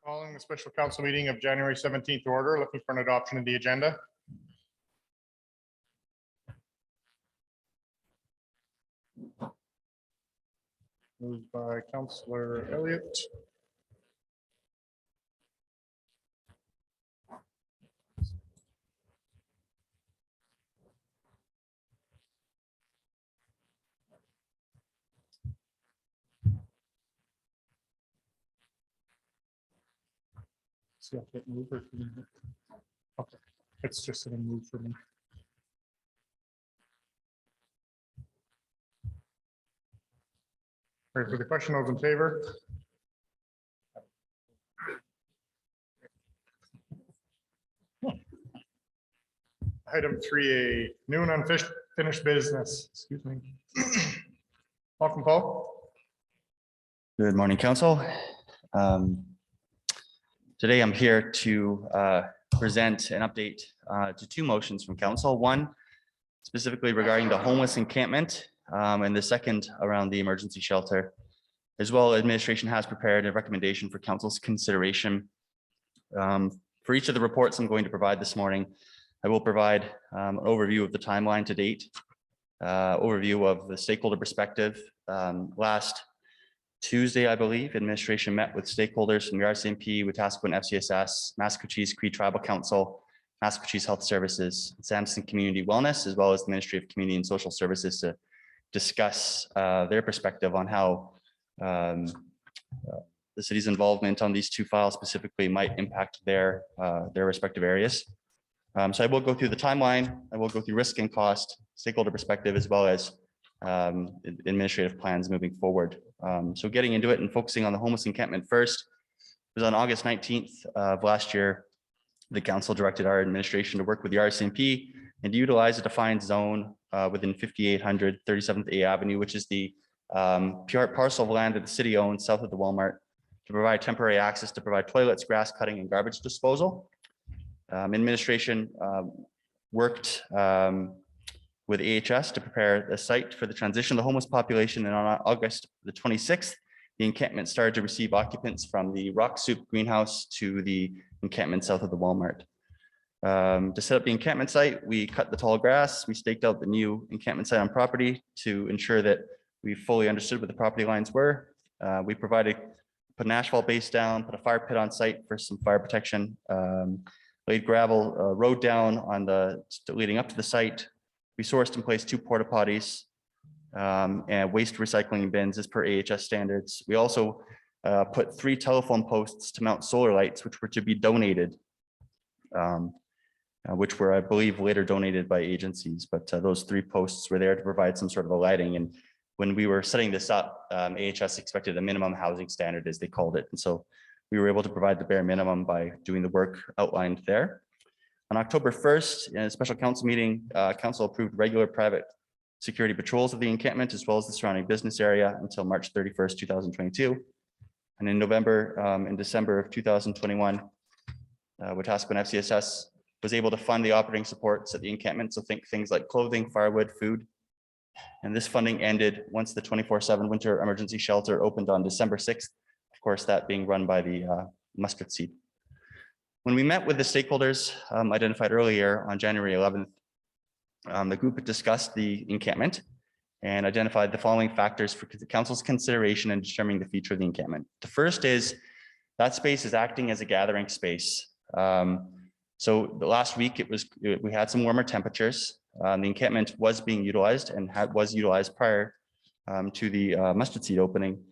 Calling the special council meeting of January 17th order, looking for an adoption of the agenda. Moved by Councillor Elliott. See if it moved or okay, it's just gonna move for me. Ready for the question? Those in favor? Item 3A, new and unfinished business. Excuse me. Welcome, Paul. Good morning, Council. Today I'm here to present an update to two motions from Council. One specifically regarding the homeless encampment, and the second around the emergency shelter. As well, administration has prepared a recommendation for Council's consideration. For each of the reports I'm going to provide this morning, I will provide an overview of the timeline to date, overview of the stakeholder perspective. Last Tuesday, I believe, administration met with stakeholders from the RCMP, Wetaskiwin FCSS, Massachusetts Cree Tribal Council, Massachusetts Health Services, Samson Community Wellness, as well as the Ministry of Community and Social Services to discuss their perspective on how the city's involvement on these two files specifically might impact their respective areas. So I will go through the timeline, I will go through risk and cost, stakeholder perspective, as well as administrative plans moving forward. So getting into it and focusing on the homeless encampment first, it was on August 19th of last year, the council directed our administration to work with the RCMP and to utilize a defined zone within 5800 37th A Avenue, which is the parcel of land that the city owns south of the Walmart, to provide temporary access to provide toilets, grass cutting, and garbage disposal. Administration worked with AHS to prepare the site for the transition of the homeless population, and on August the 26th, the encampment started to receive occupants from the Rock Soup greenhouse to the encampment south of the Walmart. To set up the encampment site, we cut the tall grass, we staked out the new encampment site on property to ensure that we fully understood what the property lines were. We put an asphalt base down, put a fire pit on site for some fire protection, laid gravel road down on leading up to the site. We sourced and placed 2 porta potties and waste recycling bins as per AHS standards. We also put 3 telephone posts to mount solar lights, which were to be donated, which were, I believe, later donated by agencies. But those 3 posts were there to provide some sort of a lighting. And when we were setting this up, AHS expected a minimum housing standard, as they called it. And so we were able to provide the bare minimum by doing the work outlined there. On October 1st, in a special council meeting, council approved regular private security patrols of the encampment as well as the surrounding business area until March 31st, 2022. And in November and December of 2021, Wetaskiwin FCSS was able to fund the operating supports at the encampment. So think things like clothing, firewood, food. And this funding ended once the 24/7 winter emergency shelter opened on December 6th. Of course, that being run by the Mustard Seed. When we met with the stakeholders identified earlier on January 11th, the group had discussed the encampment and identified the following factors for the council's consideration in determining the future of the encampment. The first is that space is acting as a gathering space. So the last week we had some warmer temperatures. The encampment was being utilized and was utilized prior to the Mustard Seed opening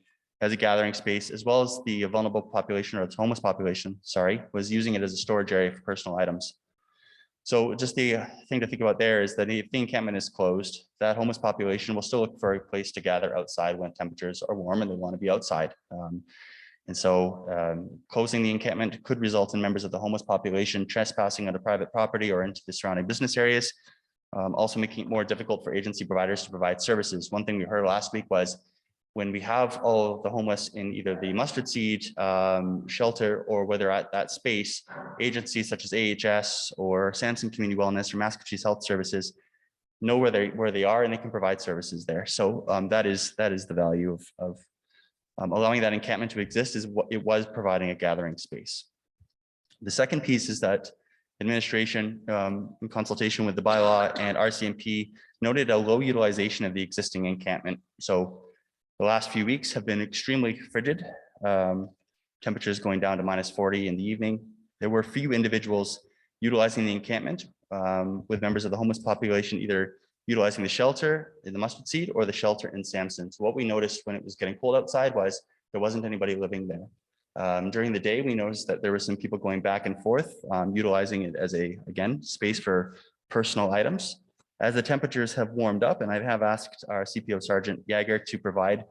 as a gathering space, as well as the vulnerable population, or its homeless population, sorry, was using it as a storage area for personal items. So just the thing to think about there is that if the encampment is closed, that homeless population will still look for a place to gather outside when temperatures are warm and they want to be outside. And so closing the encampment could result in members of the homeless population trespassing onto private property or into the surrounding business areas, also making it more difficult for agency providers to provide services. One thing we heard last week was when we have all of the homeless in either the Mustard Seed shelter or whether at that space, agencies such as AHS or Samson Community Wellness or Massachusetts Health Services know where they are and they can provide services there. So that is the value of allowing that encampment to exist is what it was providing a gathering space. The second piece is that administration, in consultation with the bylaw and RCMP, noted a low utilization of the existing encampment. So the last few weeks have been extremely frigid. Temperatures going down to -40 in the evening. There were few individuals utilizing the encampment, with members of the homeless population either utilizing the shelter in the Mustard Seed or the shelter in Sampson. So what we noticed when it was getting cold outside was there wasn't anybody living there. During the day, we noticed that there were some people going back and forth, utilizing it as again, space for personal items. As the temperatures have warmed up, and I have asked our CPO Sergeant Yager to provide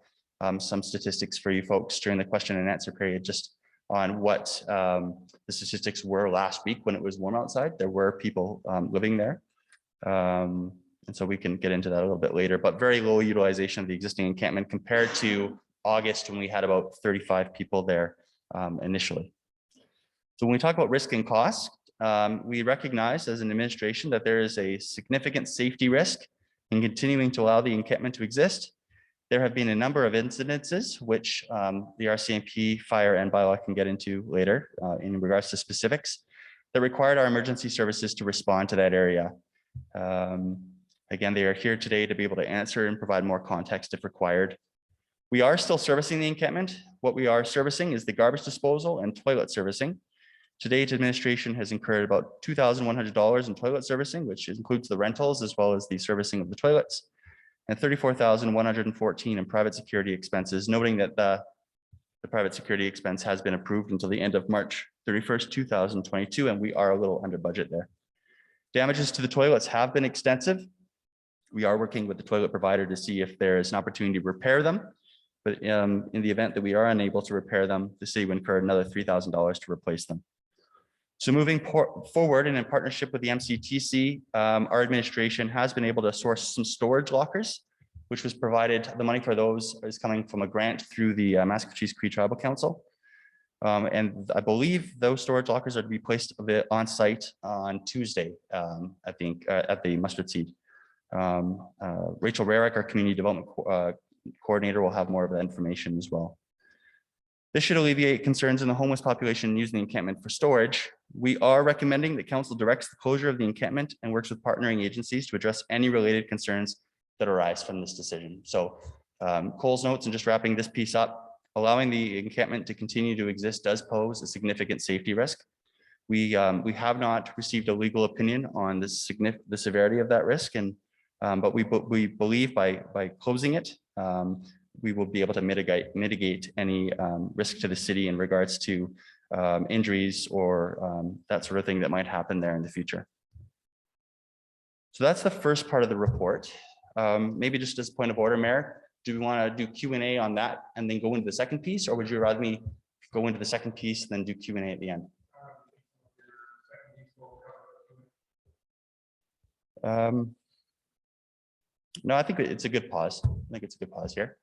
some statistics for you folks during the question and answer period, just on what the statistics were last week when it was warm outside. There were people living there. And so we can get into that a little bit later, but very low utilization of the existing encampment compared to August when we had about 35 people there initially. So when we talk about risk and cost, we recognize as an administration that there is a significant safety risk in continuing to allow the encampment to exist. There have been a number of incidences, which the RCMP, fire, and bylaw can get into later in regards to specifics, that required our emergency services to respond to that area. Again, they are here today to be able to answer and provide more context if required. We are still servicing the encampment. What we are servicing is the garbage disposal and toilet servicing. To date, administration has incurred about $2,100 in toilet servicing, which includes the rentals as well as the servicing of the toilets, and $34,114 in private security expenses, noting that the private security expense has been approved until the end of March 31st, 2022, and we are a little under budget there. Damages to the toilets have been extensive. We are working with the toilet provider to see if there is an opportunity to repair them. But in the event that we are unable to repair them, the city would incur another $3,000 to replace them. So moving forward and in partnership with the MCTC, our administration has been able to source some storage lockers, which was provided, the money for those is coming from a grant through the Massachusetts Cree Tribal Council. And I believe those storage lockers are to be placed on site on Tuesday at the Mustard Seed. Rachel Rarick, our community development coordinator, will have more of that information as well. This should alleviate concerns in the homeless population using the encampment for storage. We are recommending that council directs the closure of the encampment and works with partnering agencies to address any related concerns that arise from this decision. So Cole's notes, and just wrapping this piece up, allowing the encampment to continue to exist does pose a significant safety risk. We have not received a legal opinion on the severity of that risk, and but we believe by closing it, we will be able to mitigate any risk to the city in regards to injuries or that sort of thing that might happen there in the future. So that's the first part of the report. Maybe just as a point of order, Mayor, do we want to do Q&A on that and then go into the second piece, or would you rather me go into the second piece and then do Q&A at the end? No, I think it's a good pause. I think it's a good pause here.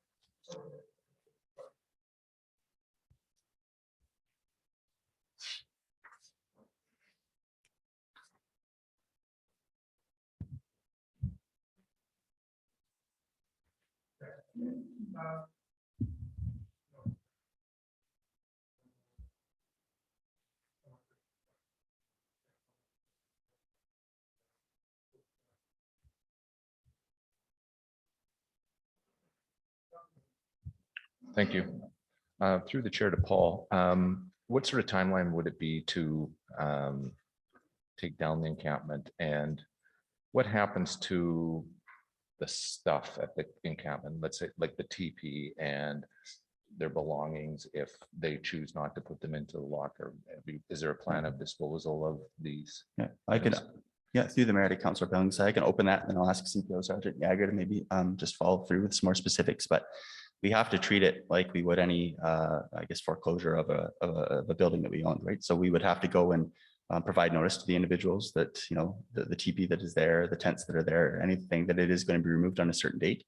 Thank you. Through the chair to Paul, what sort of timeline would it be to take down the encampment, and what happens to the stuff at the encampment, let's say like the TP and their belongings, if they choose not to put them into the locker? Is there a plan of disposal of these? Yeah, I could. Yeah, through the mayor to Councillor Billings, I can open that and I'll ask CPO Sergeant Yager to maybe just follow through with some more specifics, but we have to treat it like we would any, I guess, foreclosure of a building that we own, right? So we would have to go and provide notice to the individuals that, you know, the TP that is there, the tents that are there, anything that it is going to be removed on a certain date.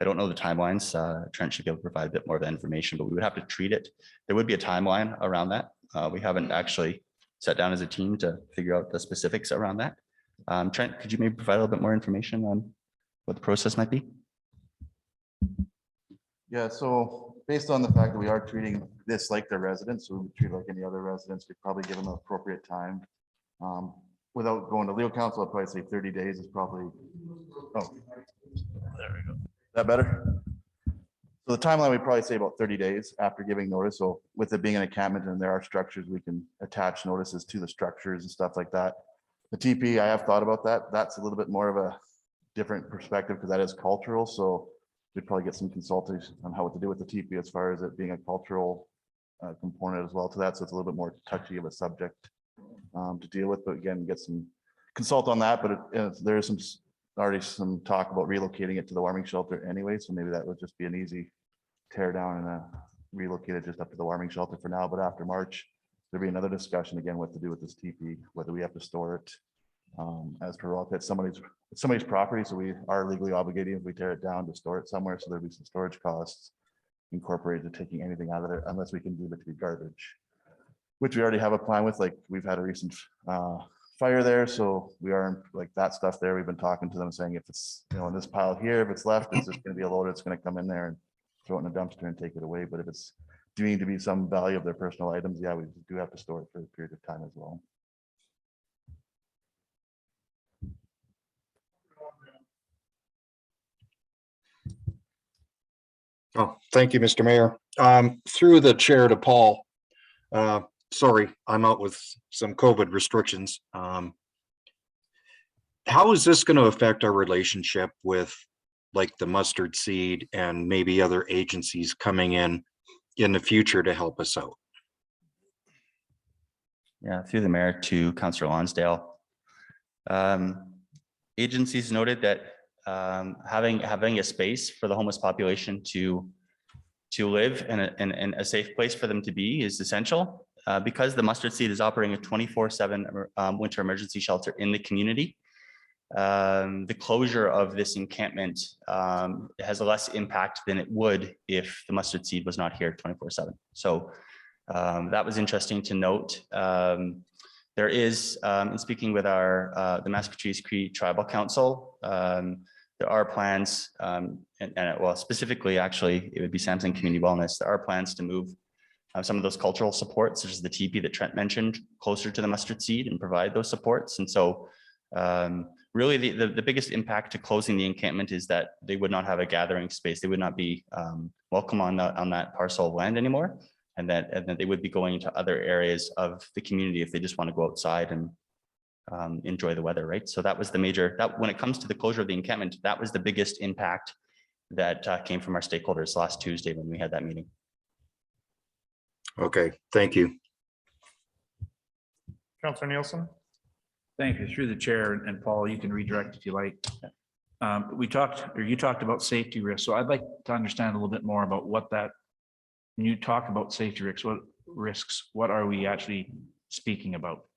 I don't know the timelines. Trent should be able to provide a bit more of that information, but we would have to treat it. There would be a timeline around that. We haven't actually sat down as a team to figure out the specifics around that. Trent, could you maybe provide a little bit more information on what the process might be? Yeah, so based on the fact that we are treating this like their residents, so we would treat it like any other residents, we'd probably give them an appropriate time. Without going to legal counsel, I'd probably say 30 days is probably, oh, there we go. Is that better? So the timeline, we'd probably say about 30 days after giving notice. So with it being an encampment and there are structures, we can attach notices to the structures and stuff like that. The TP, I have thought about that. That's a little bit more of a different perspective because that is cultural. So we'd probably get some consultation on how to do with the TP as far as it being a cultural component as well to that. So it's a little bit more touchy of a subject to deal with, but again, get some consult on that. But there is already some talk about relocating it to the warming shelter anyway. So maybe that would just be an easy tear down and relocate it just up to the warming shelter for now. But after March, there'll be another discussion again, what to do with this TP, whether we have to store it as per law. It's somebody's property. So we are legally obligated if we tear it down to store it somewhere. So there'll be some storage costs incorporated to taking anything out of there unless we can do it to be garbage, which we already have a plan with. Like we've had a recent fire there. So we are like that stuff there. We've been talking to them saying if it's, you know, in this pile here, if it's left, it's just going to be a load. It's going to come in there and throw it in a dumpster and take it away. But if it's deemed to be some value of their personal items, yeah, we do have to store it for a period of time as well. Oh, thank you, Mr. Mayor. Through the chair to Paul. Sorry, I'm out with some COVID restrictions. How is this going to affect our relationship with like the mustard seed and maybe other agencies coming in the future to help us out? Yeah, through the mayor to Councillor Lonsdale. Agencies noted that having a space for the homeless population to live and a safe place for them to be is essential. Because the mustard seed is operating a 24/7 winter emergency shelter in the community. The closure of this encampment has a less impact than it would if the mustard seed was not here 24/7. So that was interesting to note. There is, in speaking with the Maskwacis Cree Tribal Council, there are plans, well, specifically, actually, it would be Samson Community Wellness. There are plans to move some of those cultural supports, such as the teepee that Trent mentioned, closer to the mustard seed and provide those supports. And so really the biggest impact to closing the encampment is that they would not have a gathering space. They would not be welcome on that parcel of land anymore. And that they would be going into other areas of the community if they just want to go outside and enjoy the weather, right? So that was the major, when it comes to the closure of the encampment, that was the biggest impact that came from our stakeholders last Tuesday when we had that meeting. Okay, thank you. Councillor Nielsen. Thank you. Through the chair, and Paul, you can redirect if you like. You talked about safety risks. So I'd like to understand a little bit more about what that, when you talk about safety risks, what are we actually speaking about?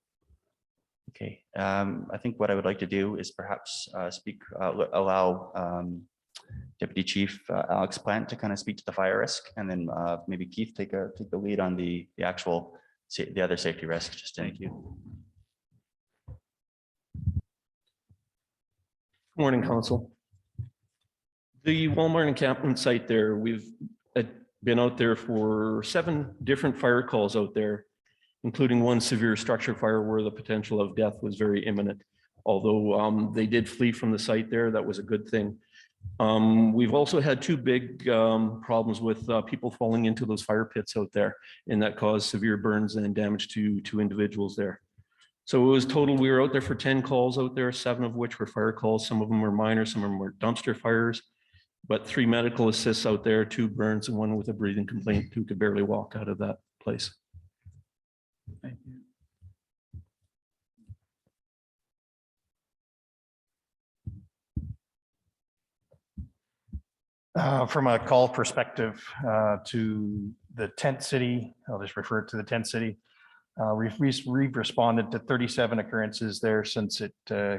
Okay, I think what I would like to do is perhaps allow Deputy Chief Alex Plant to kind of speak to the fire risk, and then maybe Keith take the lead on the other safety risk. Just thank you. Good morning, Council. The Walmart encampment site there, we've been out there for 7 different fire calls out there, including one severe structure fire where the potential of death was very imminent. Although they did flee from the site there, that was a good thing. We've also had 2 big problems with people falling into those fire pits out there, and that caused severe burns and damage to 2 individuals there. So it was total, we were out there for 10 calls out there, 7 of which were fire calls. Some of them were minor, some of them were dumpster fires, but 3 medical assists out there, 2 burns, and 1 with a breathing complaint who could barely walk out of that place. Thank you. From a call perspective to the tent city, I'll just refer to the tent city. We've responded to 37 occurrences there since it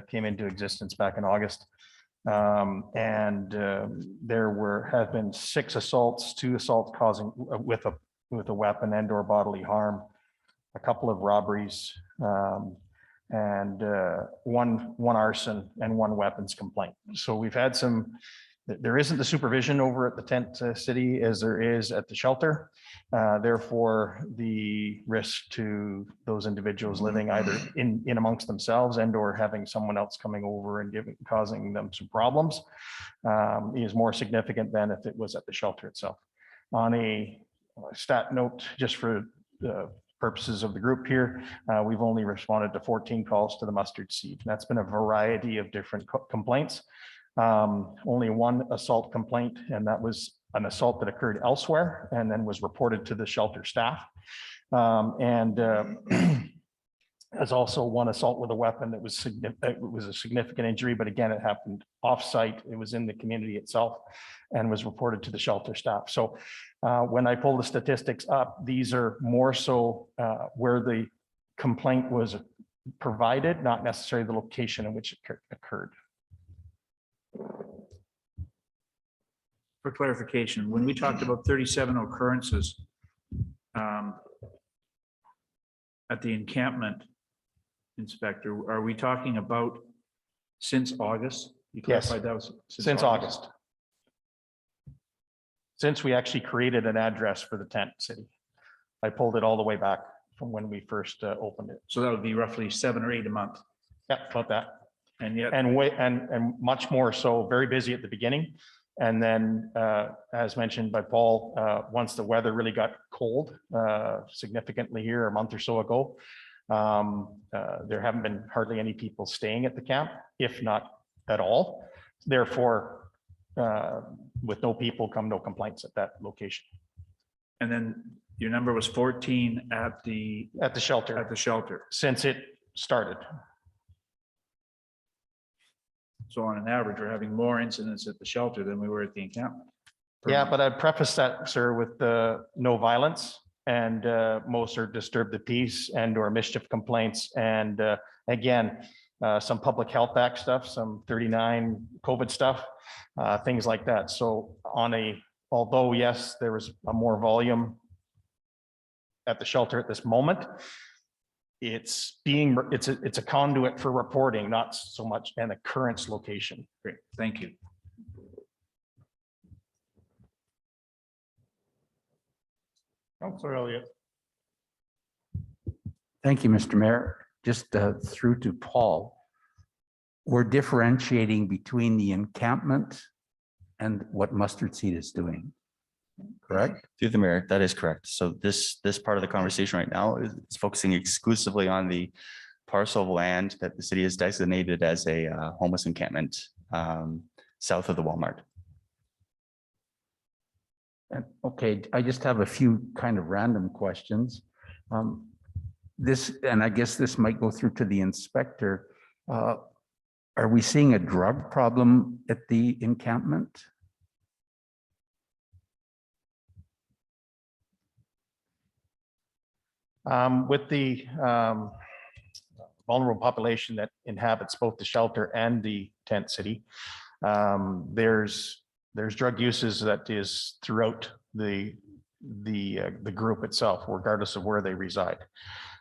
came into existence back in August. There have been 6 assaults, 2 assaults causing with a weapon and/or bodily harm, a couple of robberies, and one arson and 1 weapons complaint. So we've had some there isn't the supervision over at the tent city as there is at the shelter. Therefore, the risk to those individuals living either in amongst themselves and or having someone else coming over and causing them some problems is more significant than if it was at the shelter itself. On a stat note, just for the purposes of the group here, we've only responded to 14 calls to the mustard seed. That's been a variety of different complaints. Only one assault complaint, and that was an assault that occurred elsewhere and then was reported to the shelter staff. There's also one assault with a weapon that was it was a significant injury, but again, it happened off-site. It was in the community itself and was reported to the shelter staff. So when I pull the statistics up, these are more so where the complaint was provided, not necessarily the location in which it occurred. For clarification, when we talked about 37 occurrences at the encampment, Inspector, are we talking about since August? You Yes, clarified that was since August. Since we actually created an address for the tent city. I pulled it all the way back from when we first opened it. So that would be roughly 7 or 8 a month. Yeah, about that. And yet, And much more so, very busy at the beginning. And then, as mentioned by Paul, once the weather really got cold significantly here a month or so ago, there haven't been hardly any people staying at the camp, if not at all. Therefore, with no people come no complaints at that location. and then your number was 14 at the Shelter, since it started. So on an average, we're having more incidents at the shelter than we were at the encampment. Yeah, but I'd preface that, sir, with the no violence, and most are disturbed the peace and or mischief complaints. And again, some public health act stuff, some 39 COVID stuff, things like that. So although yes, there was a more volume at the shelter at this moment, it's a conduit for reporting, not so much an occurrence location. Great, thank you. Councilor Elliott. Thank you, Mr. Mayor. Just through to Paul. We're differentiating between the encampment and what Mustard Seed is doing, correct? Through the mayor, that is correct. So this part of the conversation right now is focusing exclusively on the parcel of land that the city has designated as a homeless encampment south of the Walmart. And okay, I just have a few kind of random questions. And I guess this might go through to the inspector. Are we seeing a drug problem at the encampment? With the vulnerable population that inhabits both the shelter and the tent city, there's drug uses that is throughout the group itself, regardless of where they reside.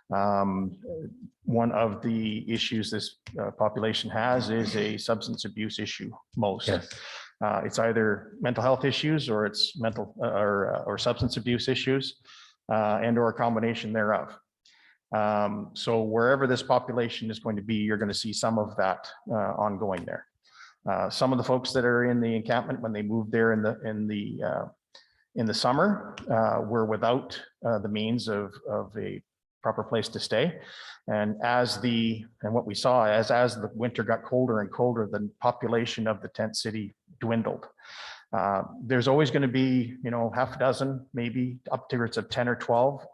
One of the issues this population has is a substance abuse issue. Most, Yes. It's either mental health issues or it's mental or substance abuse issues, and or a combination thereof. So wherever this population is going to be, you're going to see some of that ongoing there. Some of the folks that are in the encampment, when they moved there in the summer, were without the means of a proper place to stay. And what we saw as the winter got colder and colder, the population of the tent city dwindled. There's always going to be, half a dozen, maybe upwards of 10 or 12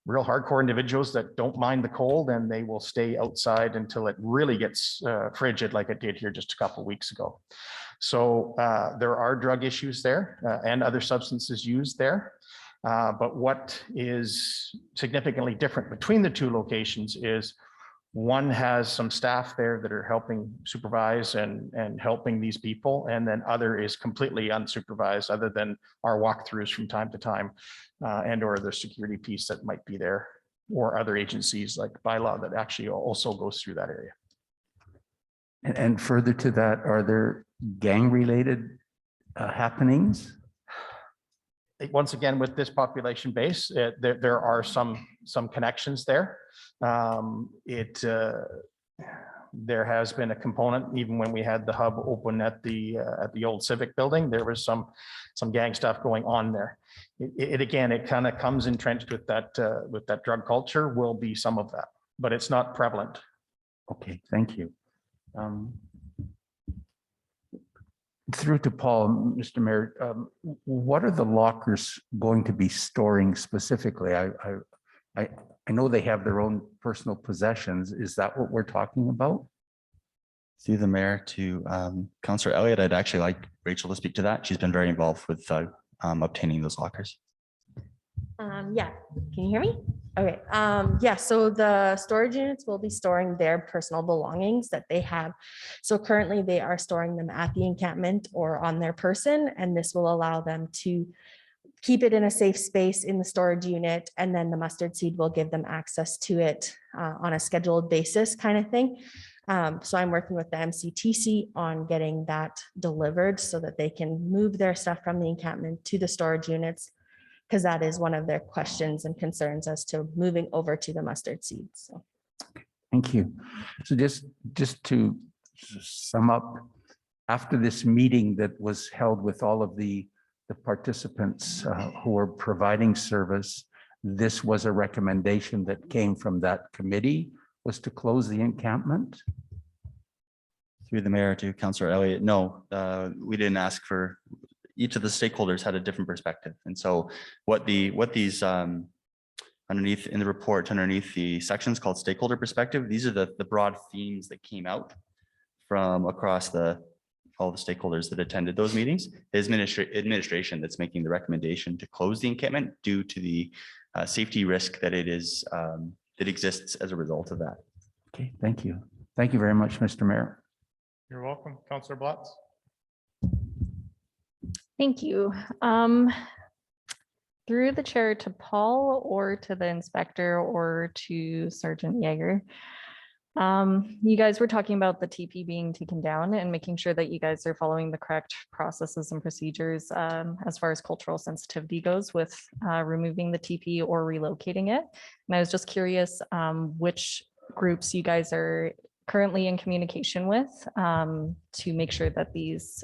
real hardcore individuals that don't mind the cold, and they will stay outside until it really gets frigid, like it did here just a couple of weeks ago. So there are drug issues there and other substances used there. But what is significantly different between the two locations is one has some staff there that are helping supervise and helping these people, and then other is completely unsupervised, other than our walkthroughs from time to time, and or the security piece that might be there, or other agencies like bylaw that actually also goes through that area. And further to that, are there gang-related happenings? Once again, with this population base, there are some connections there. There has been a component, even when we had the hub open at the old Civic building, there was some gang stuff going on there. Again, it kind of comes entrenched with that drug culture, will be some of that, but it's not prevalent. Okay, thank you. Through to Paul, Mr. Mayor, what are the lockers going to be storing specifically? I know they have their own personal possessions. Is that what we're talking about? Through the mayor to Councillor Elliott, I'd actually like Rachel to speak to that. She's been very involved with obtaining those lockers. Yeah, can you hear me? Okay, yeah, so the storage units will be storing their personal belongings that they have. So currently they are storing them at the encampment or on their person, and this will allow them to keep it in a safe space in the storage unit, and then the mustard seed will give them access to it on a scheduled basis kind of thing. So I'm working with the MCTC on getting that delivered so that they can move their stuff from the encampment to the storage units, because that is one of their questions and concerns as to moving over to the mustard seeds. So. Thank you. So just to sum up, after this meeting that was held with all of the participants who are providing service, this was a recommendation that came from that committee, was to close the encampment? Through the mayor to Councillor Elliott, no, we didn't ask for, each of the stakeholders had a different perspective. And so what these underneath in the report, underneath the sections called stakeholder perspective, these are the broad themes that came out from across all the stakeholders that attended those meetings. Is administration that's making the recommendation to close the encampment due to the safety risk that that exists as a result of that. Okay, thank you. Thank you very much, Mr. Mayor. You're welcome. Councillor Blatz. Thank you. Through the chair to Paul or to the inspector or to Sergeant Yeager. You guys were talking about the TP being taken down and making sure that you guys are following the correct processes and procedures as far as cultural sensitivity goes with removing the TP or relocating it. And I was just curious which groups you guys are currently in communication with to make sure that these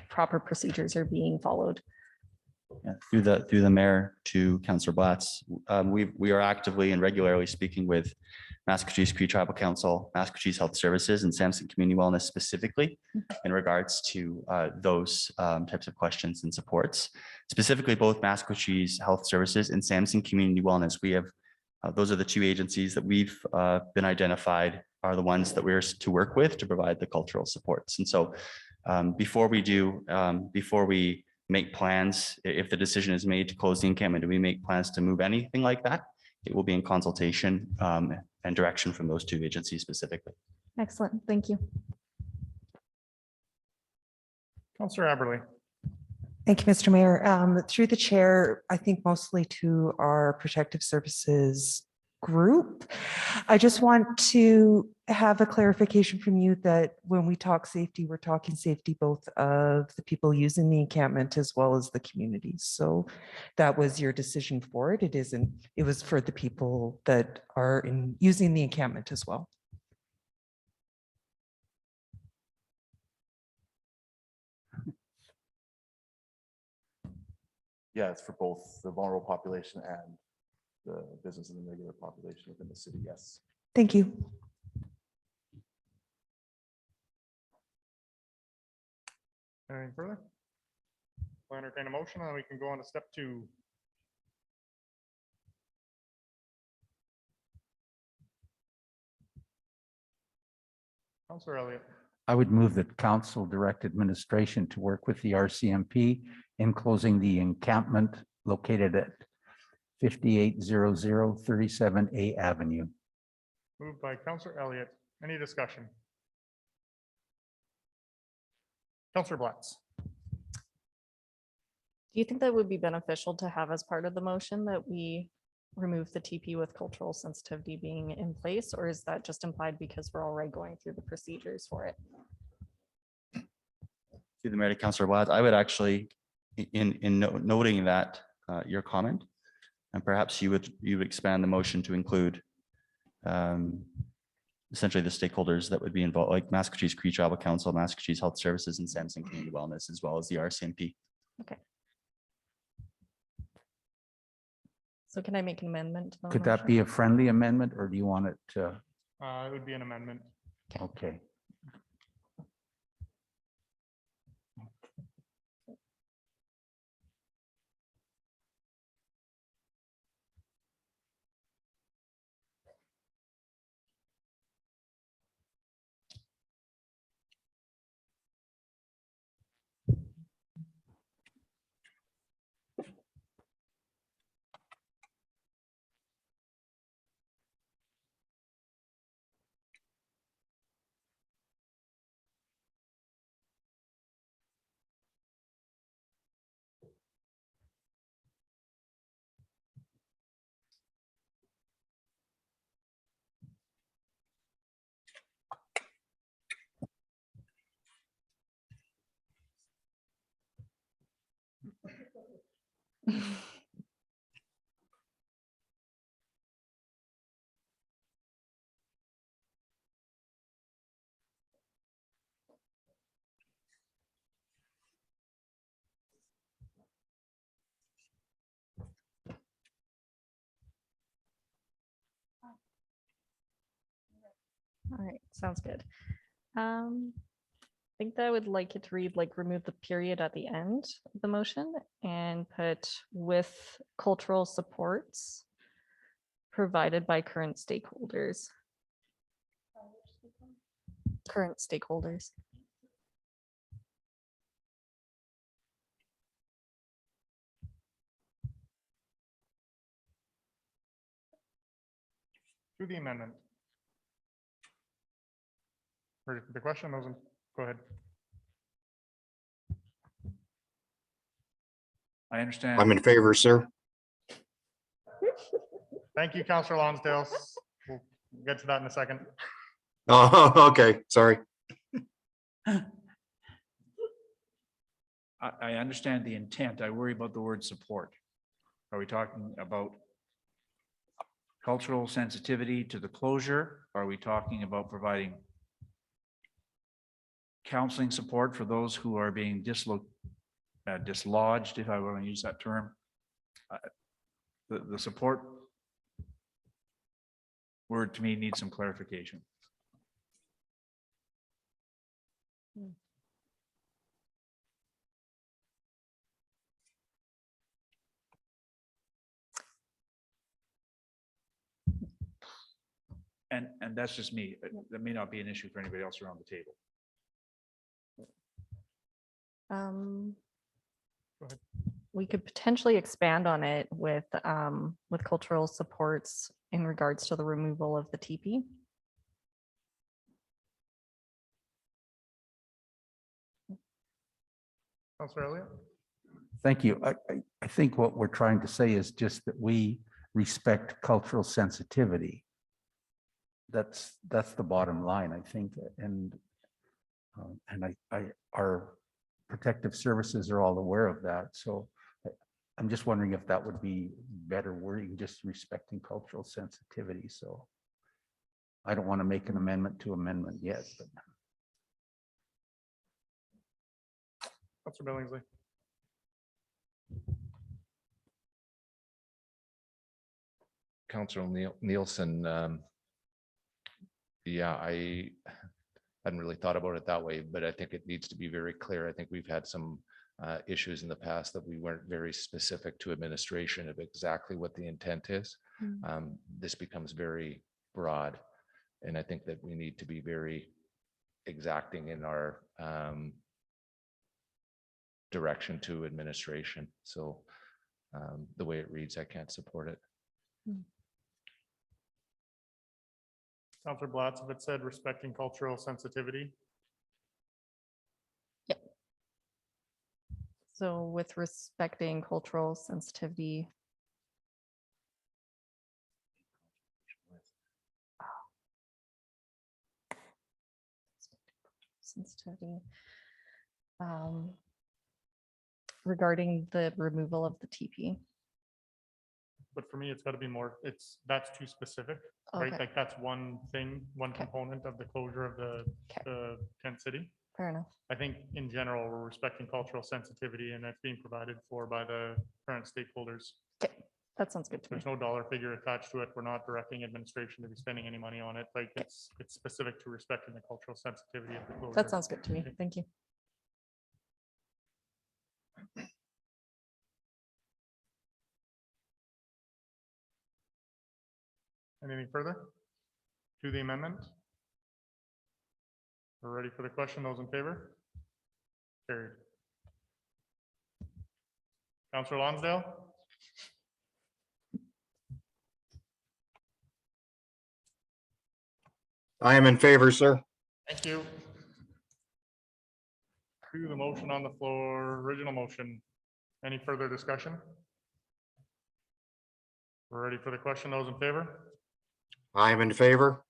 proper procedures are being followed. Yeah, through the mayor to Councillor Blatz, we are actively and regularly speaking with Massachusetts Cree Tribal Council, Massachusetts Health Services, and Sampson Community Wellness specifically in regards to those types of questions and supports. Specifically, both Massachusetts Health Services and Sampson Community Wellness, we have those are the two agencies that we've been identified are the ones that we're to work with to provide the cultural supports. And so before we make plans, if the decision is made to close the encampment, do we make plans to move anything like that? It will be in consultation and direction from those two agencies specifically. Excellent, thank you. Councillor Aberley. Thank you, Mr. Mayor. Through the chair, I think mostly to our protective services group. I just want to have a clarification from you that when we talk safety, we're talking safety both of the people using the encampment as well as the community. So that was your decision for it. It was for the people that are using the encampment as well. Yeah, it's for both the vulnerable population and the business and the regular population within the city, yes. Thank you. Anything further? We'll entertain a motion and we can go on to step 2. Councillor Elliott. I would move that council direct administration to work with the RCMP in closing the encampment located at 5800 37A Avenue. Moved by Councillor Elliott. Any discussion? Councillor Blatz. Do you think that would be beneficial to have as part of the motion that we remove the TP with cultural sensitivity being in place, or is that just implied because we're already going through the procedures for it? Through the mayor to Councillor Watts, I would actually, noting that your comment, and perhaps you would expand the motion to include essentially the stakeholders that would be involved, like Massachusetts Cree Tribal Council, Massachusetts Health Services, and Sampson Community Wellness, as well as the RCMP. So can I make an amendment? To the Could that motion? be a friendly amendment or do you want it to? It would be an amendment. Okay. All right, sounds good. I think that I would like it to read like remove the period at the end of the motion and put with cultural supports provided by current stakeholders. Current stakeholders. To the amendment. Or the question wasn't, go ahead. I understand. I'm in favor, sir. Thank you, Councillor Lonsdale. We'll get to that in a second. Oh, okay, sorry. I understand the intent. I worry about the word support. Are we talking about cultural sensitivity to the closure? Are we talking about providing counseling support for those who are being dislodged, if I want to use that term? The support word to me needs some clarification. And that's just me. That may not be an issue for anybody else around the table. Go ahead. We could potentially expand on it with cultural supports in regards to the removal of the teepee. Councillor Elliott? Thank you. I think what we're trying to say is just that we respect cultural sensitivity. That's the bottom line, I think, and our protective services are all aware of that. So I'm just wondering if that would be better wording, just respecting cultural sensitivity. So I don't want to make an amendment to amendment yet, but. Councillor Billingsley? Councillor Nielsen, yeah, I hadn't really thought about it that way, but I think it needs to be very clear. I think we've had some issues in the past that we weren't very specific to administration of exactly what the intent is. This becomes very broad, and I think that we need to be very exacting in our direction to administration. So the way it reads, I can't support it. Councillor Blatz, if it said respecting cultural sensitivity. So with respecting cultural sensitivity. Sensitivity. regarding the removal of the TP. But for me, it's got to be more, that's too specific, right? Okay. Like that's one thing, one component of the closure of the tent city. Fair enough. I think in general, we're respecting cultural sensitivity and that's being provided for by the current stakeholders. Okay, that sounds good to me. There's no dollar figure attached to it. We're not directing administration to be spending any money on it. Like it's specific to respecting the cultural sensitivity of the closure. That sounds good to me. Thank you. Anything further to the amendment? We're ready for the question. Those in favor? Carried. Councillor Lonsdale? I am in favor, sir. Thank you. To the motion on the floor, original motion. Any further discussion? We're ready for the question. Those in favor? I am in favor.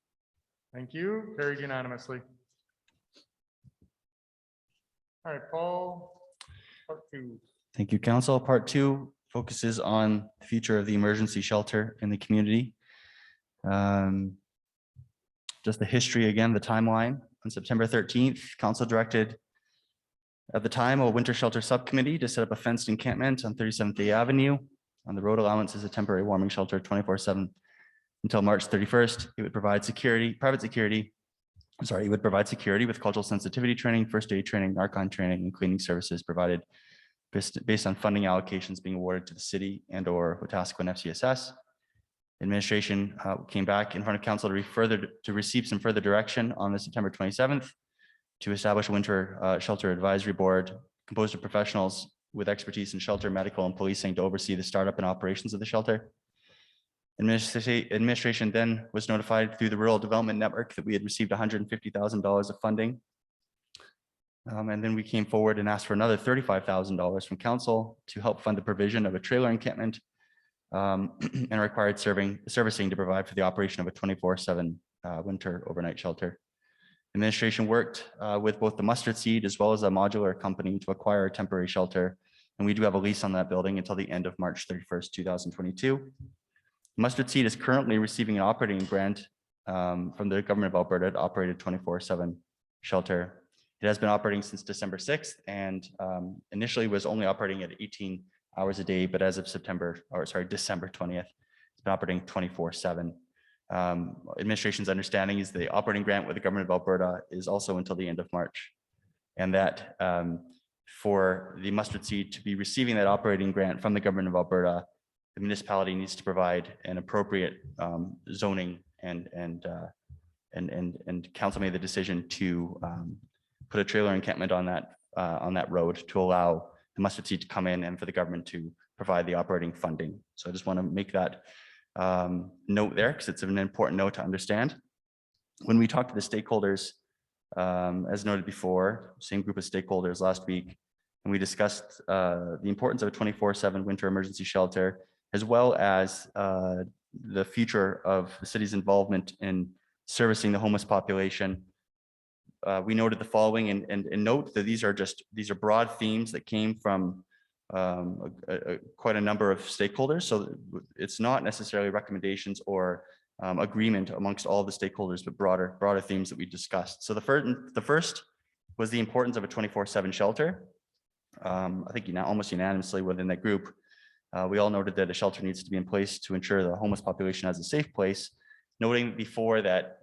Thank you. Carried unanimously. All right, Paul. Part 2. Thank you, council. Part 2 focuses on the future of the emergency shelter in the community. Just the history again, the timeline. On September 13th, council directed at the time a winter shelter subcommittee to set up a fenced encampment on 37th Day Avenue. On the road allowance as a temporary warming shelter 24/7 until March 31st. It would provide private security. It would provide security with cultural sensitivity training, first aid training, narcon training, and cleaning services provided based on funding allocations being awarded to the city and or Wetaskiwin FCSS. Administration came back in front of council to receive some further direction on the September 27th to establish a winter shelter advisory board composed of professionals with expertise in shelter, medical, and policing to oversee the startup and operations of the shelter. Administration then was notified through the Rural Development Network that we had received $150,000 of funding. And then we came forward and asked for another $35,000 from council to help fund the provision of a trailer encampment and required servicing to provide for the operation of a 24/7 winter overnight shelter. Administration worked with both the Mustard Seed as well as a modular company to acquire a temporary shelter. And we do have a lease on that building until the end of March 31st, 2022. Mustard Seed is currently receiving an operating grant from the government of Alberta to operate a 24/7 shelter. It has been operating since December 6th and initially was only operating at 18 hours a day, but as of December 20th, it's been operating 24/7. Administration's understanding is the operating grant with the government of Alberta is also until the end of March. And that for the Mustard Seed to be receiving that operating grant from the government of Alberta, the municipality needs to provide an appropriate zoning and council made the decision to put a trailer encampment on that road to allow the Mustard Seed to come in and for the government to provide the operating funding. So I just want to make that note there because it's an important note to understand. When we talked to the stakeholders, as noted before, same group of stakeholders last week, and we discussed the importance of a 24/7 winter emergency shelter, as well as the future of the city's involvement in servicing the homeless population. We noted the following and note that these are broad themes that came from quite a number of stakeholders. So it's not necessarily recommendations or agreement amongst all the stakeholders, but broader themes that we discussed. So the first was the importance of a 24/7 shelter. I think almost unanimously within that group, we all noted that a shelter needs to be in place to ensure the homeless population has a safe place, noting before that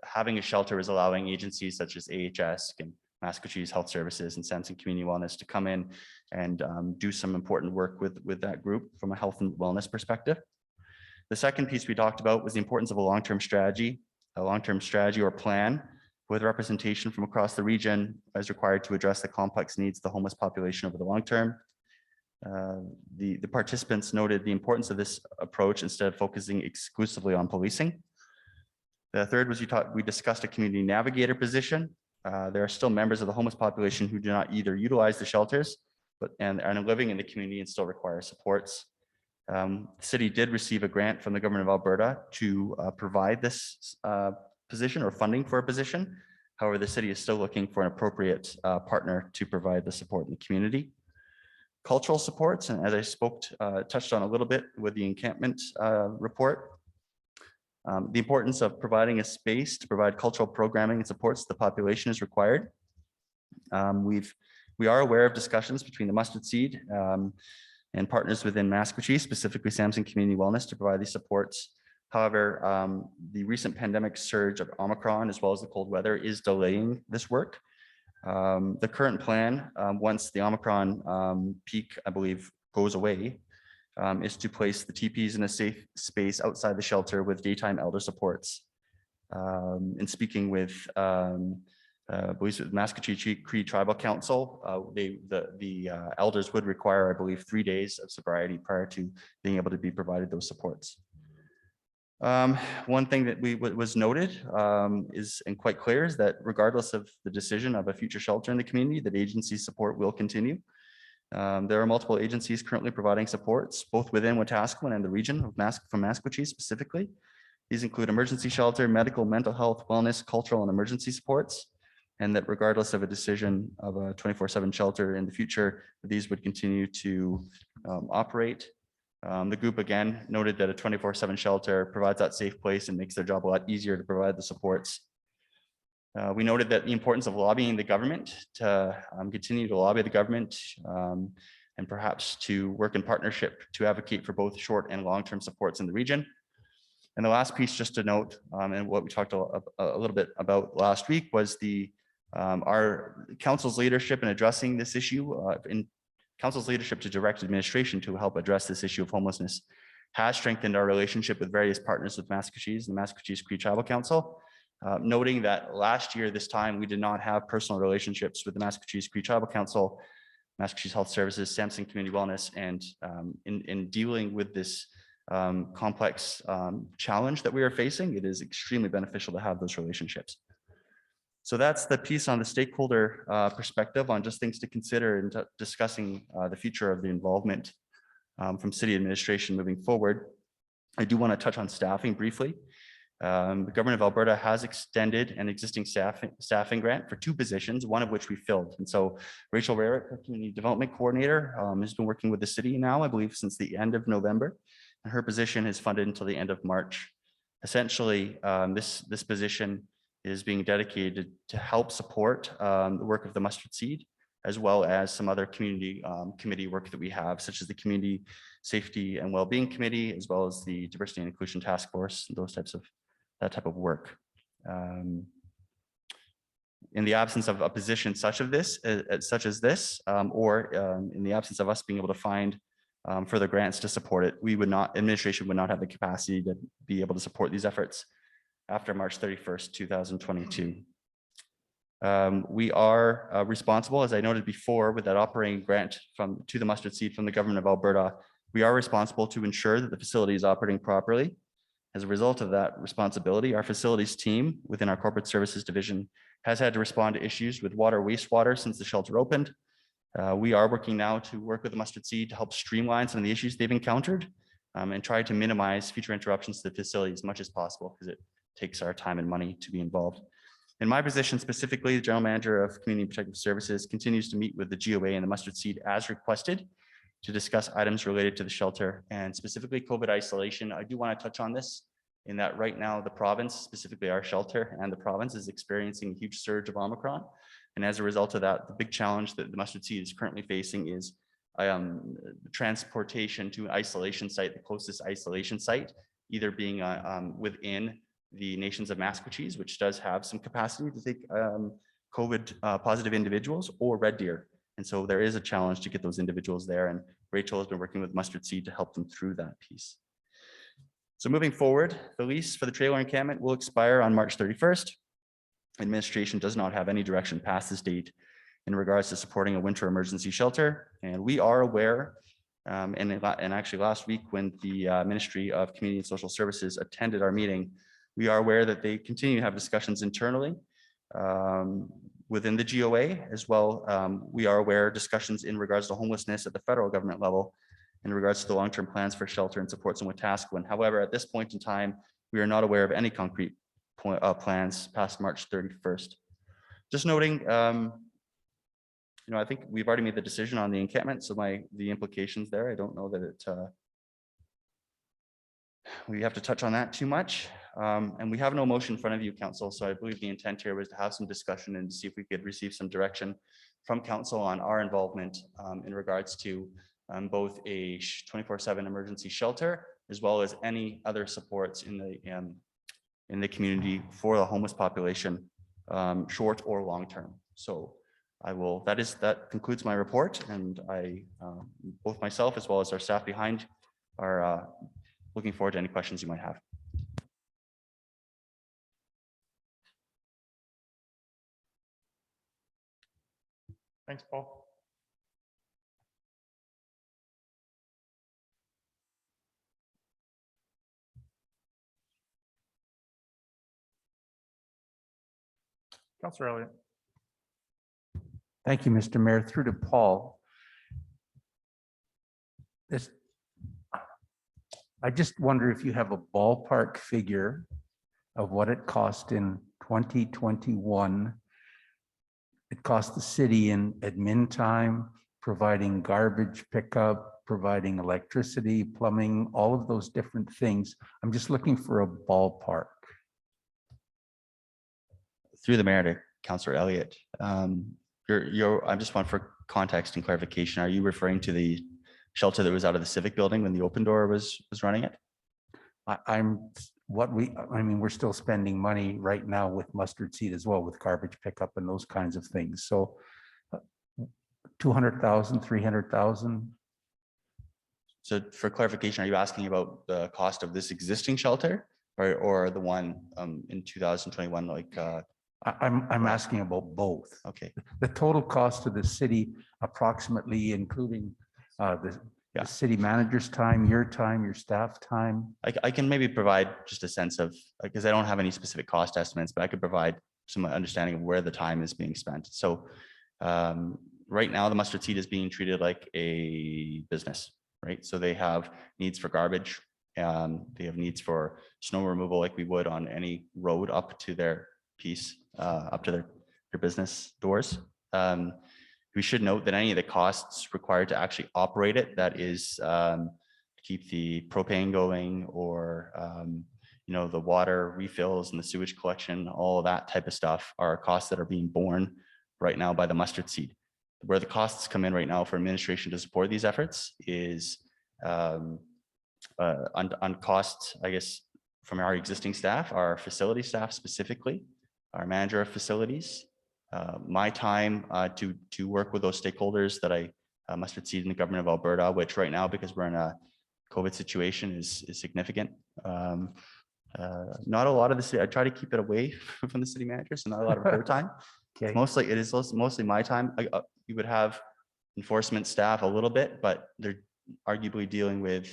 having a shelter is allowing agencies such as AHS and Massachusetts Health Services and Samson Community Wellness to come in and do some important work with that group from a health and wellness perspective. The second piece we talked about was the importance of a long-term strategy or plan with representation from across the region as required to address the complex needs of the homeless population over the long term. The participants noted the importance of this approach instead of focusing exclusively on policing. The third was we discussed a community navigator position. There are still members of the homeless population who do not either utilize the shelters and are living in the community and still require supports. The city did receive a grant from the government of Alberta to provide this position or funding for a position. However, the city is still looking for an appropriate partner to provide the support in the community. Cultural supports, and as I touched on a little bit with the encampment report, the importance of providing a space to provide cultural programming and supports to the population is required. We are aware of discussions between the Mustard Seed and partners within Maskwacis, specifically Samson Community Wellness, to provide these supports. However, the recent pandemic surge of Omicron, as well as the cold weather, is delaying this work. The current plan, once the Omicron peak, I believe, goes away, is to place the TPs in a safe space outside the shelter with daytime elder supports. In speaking with Maskwacis Cree Tribal Council, the elders would require, I believe, 3 days of sobriety prior to being able to be provided those supports. One thing that was noted is, and quite clear, is that regardless of the decision of a future shelter in the community, that agency support will continue. There are multiple agencies currently providing supports, both within Wetaskiwin and the region of from Maskwacis specifically. These include emergency shelter, medical, mental health, wellness, cultural, and emergency supports. And that regardless of a decision of a 24/7 shelter in the future, these would continue to operate. The group again noted that a 24/7 shelter provides that safe place and makes their job a lot easier to provide the supports. We noted that the importance of lobbying the government to continue to lobby the government and perhaps to work in partnership to advocate for both short and long-term supports in the region. And the last piece, just to note, and what we talked a little bit about last week, was our council's leadership in addressing this issue, in council's leadership to direct administration to help address this issue of homelessness has strengthened our relationship with various partners with Maskwacis and the Maskwacis Cree Tribal Council, noting that last year, this time, we did not have personal relationships with the Maskwacis Cree Tribal Council, Maskwacis Health Services, Samson Community Wellness, and in dealing with this complex challenge that we are facing, it is extremely beneficial to have those relationships. So that's the piece on the stakeholder perspective on just things to consider in discussing the future of the involvement from city administration moving forward. I do want to touch on staffing briefly. The government of Alberta has extended an existing staffing grant for 2 positions, one of which we filled. And so Rachel Rarick, our community development coordinator, has been working with the city now, I believe, since the end of November. And her position is funded until the end of March. Essentially, this position is being dedicated to help support the work of the Mustard Seed, as well as some other community committee work that we have, such as the Community Safety and Wellbeing Committee, as well as the Diversity and Inclusion Task Force, and that type of work. In the absence of a position such as this, or in the absence of us being able to find further grants to support it, administration would not have the capacity to be able to support these efforts after March 31st, 2022. We are responsible, as I noted before, with that operating grant to the Mustard Seed from the government of Alberta. We are responsible to ensure that the facility is operating properly. As a result of that responsibility, our facilities team within our corporate services division has had to respond to issues with water, wastewater since the shelter opened. We are working now to work with the Mustard Seed to help streamline some of the issues they've encountered and try to minimize future interruptions to the facility as much as possible, because it takes our time and money to be involved. In my position specifically, the General Manager of Community Protective Services continues to meet with the GOA and the Mustard Seed as requested to discuss items related to the shelter and specifically COVID isolation. I do want to touch on this in that right now the province, specifically our shelter and the province, is experiencing a huge surge of Omicron. And as a result of that, the big challenge that the Mustard Seed is currently facing is transportation to an isolation site, the closest isolation site, either being within the nations of Maskwacis, which does have some capacity to take COVID positive individuals, or Red Deer. And so there is a challenge to get those individuals there. And Rachel has been working with Mustard Seed to help them through that piece. So moving forward, the lease for the trailer encampment will expire on March 31st. Administration does not have any direction past this date in regards to supporting a winter emergency shelter. And we are aware, and actually last week when the Ministry of Community and Social Services attended our meeting, we are aware that they continue to have discussions internally within the GOA as well. We are aware of discussions in regards to homelessness at the federal government level in regards to the long-term plans for shelter and supports in Wetaskiwin. However, at this point in time, we are not aware of any concrete plans past March 31st. just noting, I think we've already made the decision on the encampment, so the implications there, I don't know that we have to touch on that too much. And we have no motion in front of you, council, so I believe the intent here was to have some discussion and see if we could receive some direction from council on our involvement in regards to both a 24/7 emergency shelter, as well as any other supports in the community for the homeless population, short or long term. So that concludes my report, and both myself as well as our staff behind are looking forward to any questions you might have. Thanks, Paul. Councillor Elliott. Thank you, Mr. Mayor. Through to Paul. I just wonder if you have a ballpark figure of what it cost in 2021. It cost the city in admin time, providing garbage pickup, providing electricity, plumbing, all of those different things. I'm just looking for a ballpark. Through the mayor to Councillor Elliott, I just want for context and clarification. Are you referring to the shelter that was out of the Civic building when the Open Door was running it? We're still spending money right now with Mustard Seed as well, with garbage pickup and those kinds of things. So 200,000, 300,000. So for clarification, are you asking about the cost of this existing shelter or the one in 2021? I'm asking about both. Okay. The total cost to the city, approximately, including the city manager's time, your staff time. I can maybe provide just a sense of, because I don't have any specific cost estimates, but I could provide some understanding of where the time is being spent. So right now, the Mustard Seed is being treated like a business, right? So they have needs for garbage. They have needs for snow removal like we would on any road up to their piece, up to their business doors. We should note that any of the costs required to actually operate it, that is keep the propane going or the water refills and the sewage collection, all of that type of stuff are costs that are being borne right now by the Mustard Seed. Where the costs come in right now for administration to support these efforts is on costs, I guess, from our existing staff, our facility staff specifically, our manager of facilities, my time to work with those stakeholders that I Mustard Seed in the government of Alberta, which right now, because we're in a COVID situation, is significant. Not a lot of the city, I try to keep it away from the city manager, so not a lot of her time. Okay. It is mostly my time. You would have enforcement staff a little bit, but they're arguably dealing with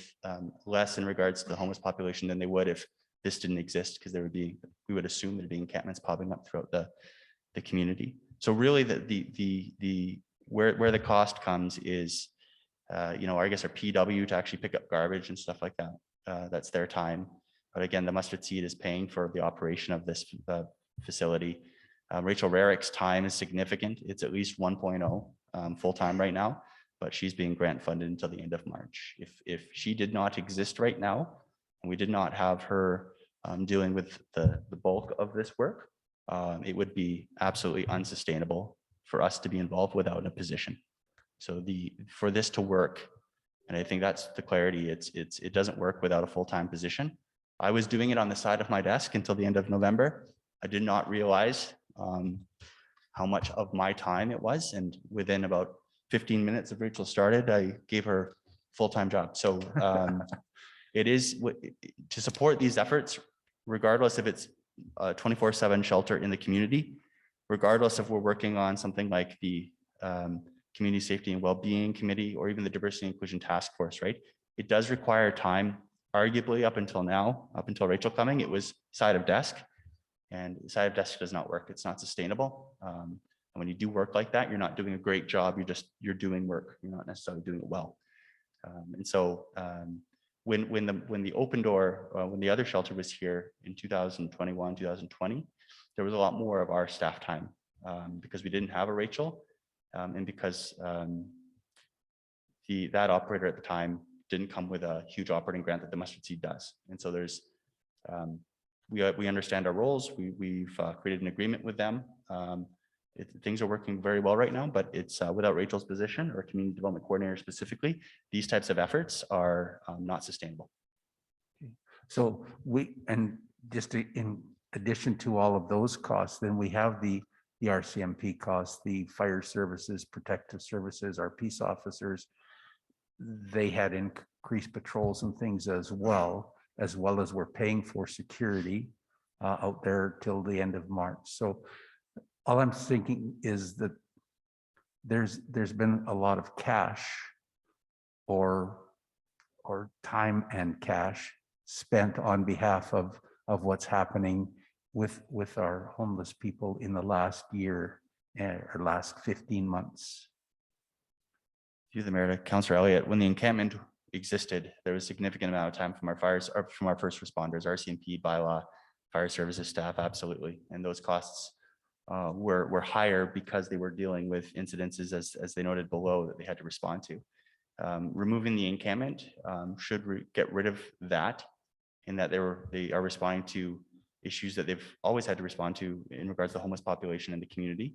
less in regards to the homeless population than they would if this didn't exist, because we would assume there'd be encampments popping up throughout the community. So really where the cost comes is, I guess our PW to actually pick up garbage and stuff like that. That's their time. But again, the Mustard Seed is paying for the operation of this facility. Rachel Rarick's time is significant. It's at least 1.0 full-time right now, but she's being grant funded until the end of March. If she did not exist right now, and we did not have her dealing with the bulk of this work, it would be absolutely unsustainable for us to be involved without a position. So for this to work, and I think that's the clarity, it doesn't work without a full-time position. I was doing it on the side of my desk until the end of November. I did not realize how much of my time it was. And within about 15 minutes of Rachel started, I gave her full-time job. So it is to support these efforts, regardless if it's a 24/7 shelter in the community, regardless if we're working on something like the Community Safety and Wellbeing Committee or even the Diversity and Inclusion Task Force, right? It does require time. Arguably up until now, up until Rachel coming, it was side of desk, and side of desk does not work. It's not sustainable. And when you do work like that, you're not doing a great job. You're doing work. You're not necessarily doing it well. And so when the Open Door, when the other shelter was here in 2021, 2020, there was a lot more of our staff time because we didn't have a Rachel, and because that operator at the time didn't come with a huge operating grant that the mustard seed does. And so there's we understand our roles. We've created an agreement with them. Things are working very well right now, but it's without Rachel's position or community development coordinator specifically, these types of efforts are not sustainable. So and just in addition to all of those costs, then we have the RCMP costs, the fire services, protective services, our peace officers. They had increased patrols and things as well as we're paying for security out there till the end of March. So all I'm thinking is that there's been a lot of cash or time and cash spent on behalf of what's happening with our homeless people in the last year or last 15 months. Through the mayor to Councillor Elliott, when the encampment existed, there was a significant amount of time from our fires or from our first responders, RCMP, bylaw, fire services staff, absolutely. And those costs were higher because they were dealing with incidences as they noted below that they had to respond to. Removing the encampment should get rid of that, in that they are responding to issues that they've always had to respond to in regards to the homeless population in the community,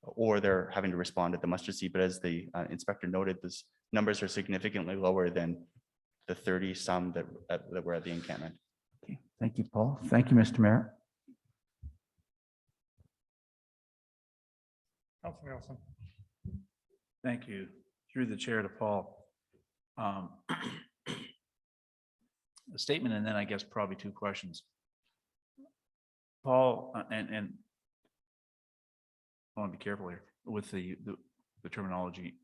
or they're having to respond at the mustard seed. But as the inspector noted, those numbers are significantly lower than the 30 some that were at the encampment. Okay, thank you, Paul. Thank you, Mr. Mayor. Councillor Nelson. Thank you. Through the chair to Paul. A statement and then I guess probably two questions. Paul, and I want to be careful here with the terminology.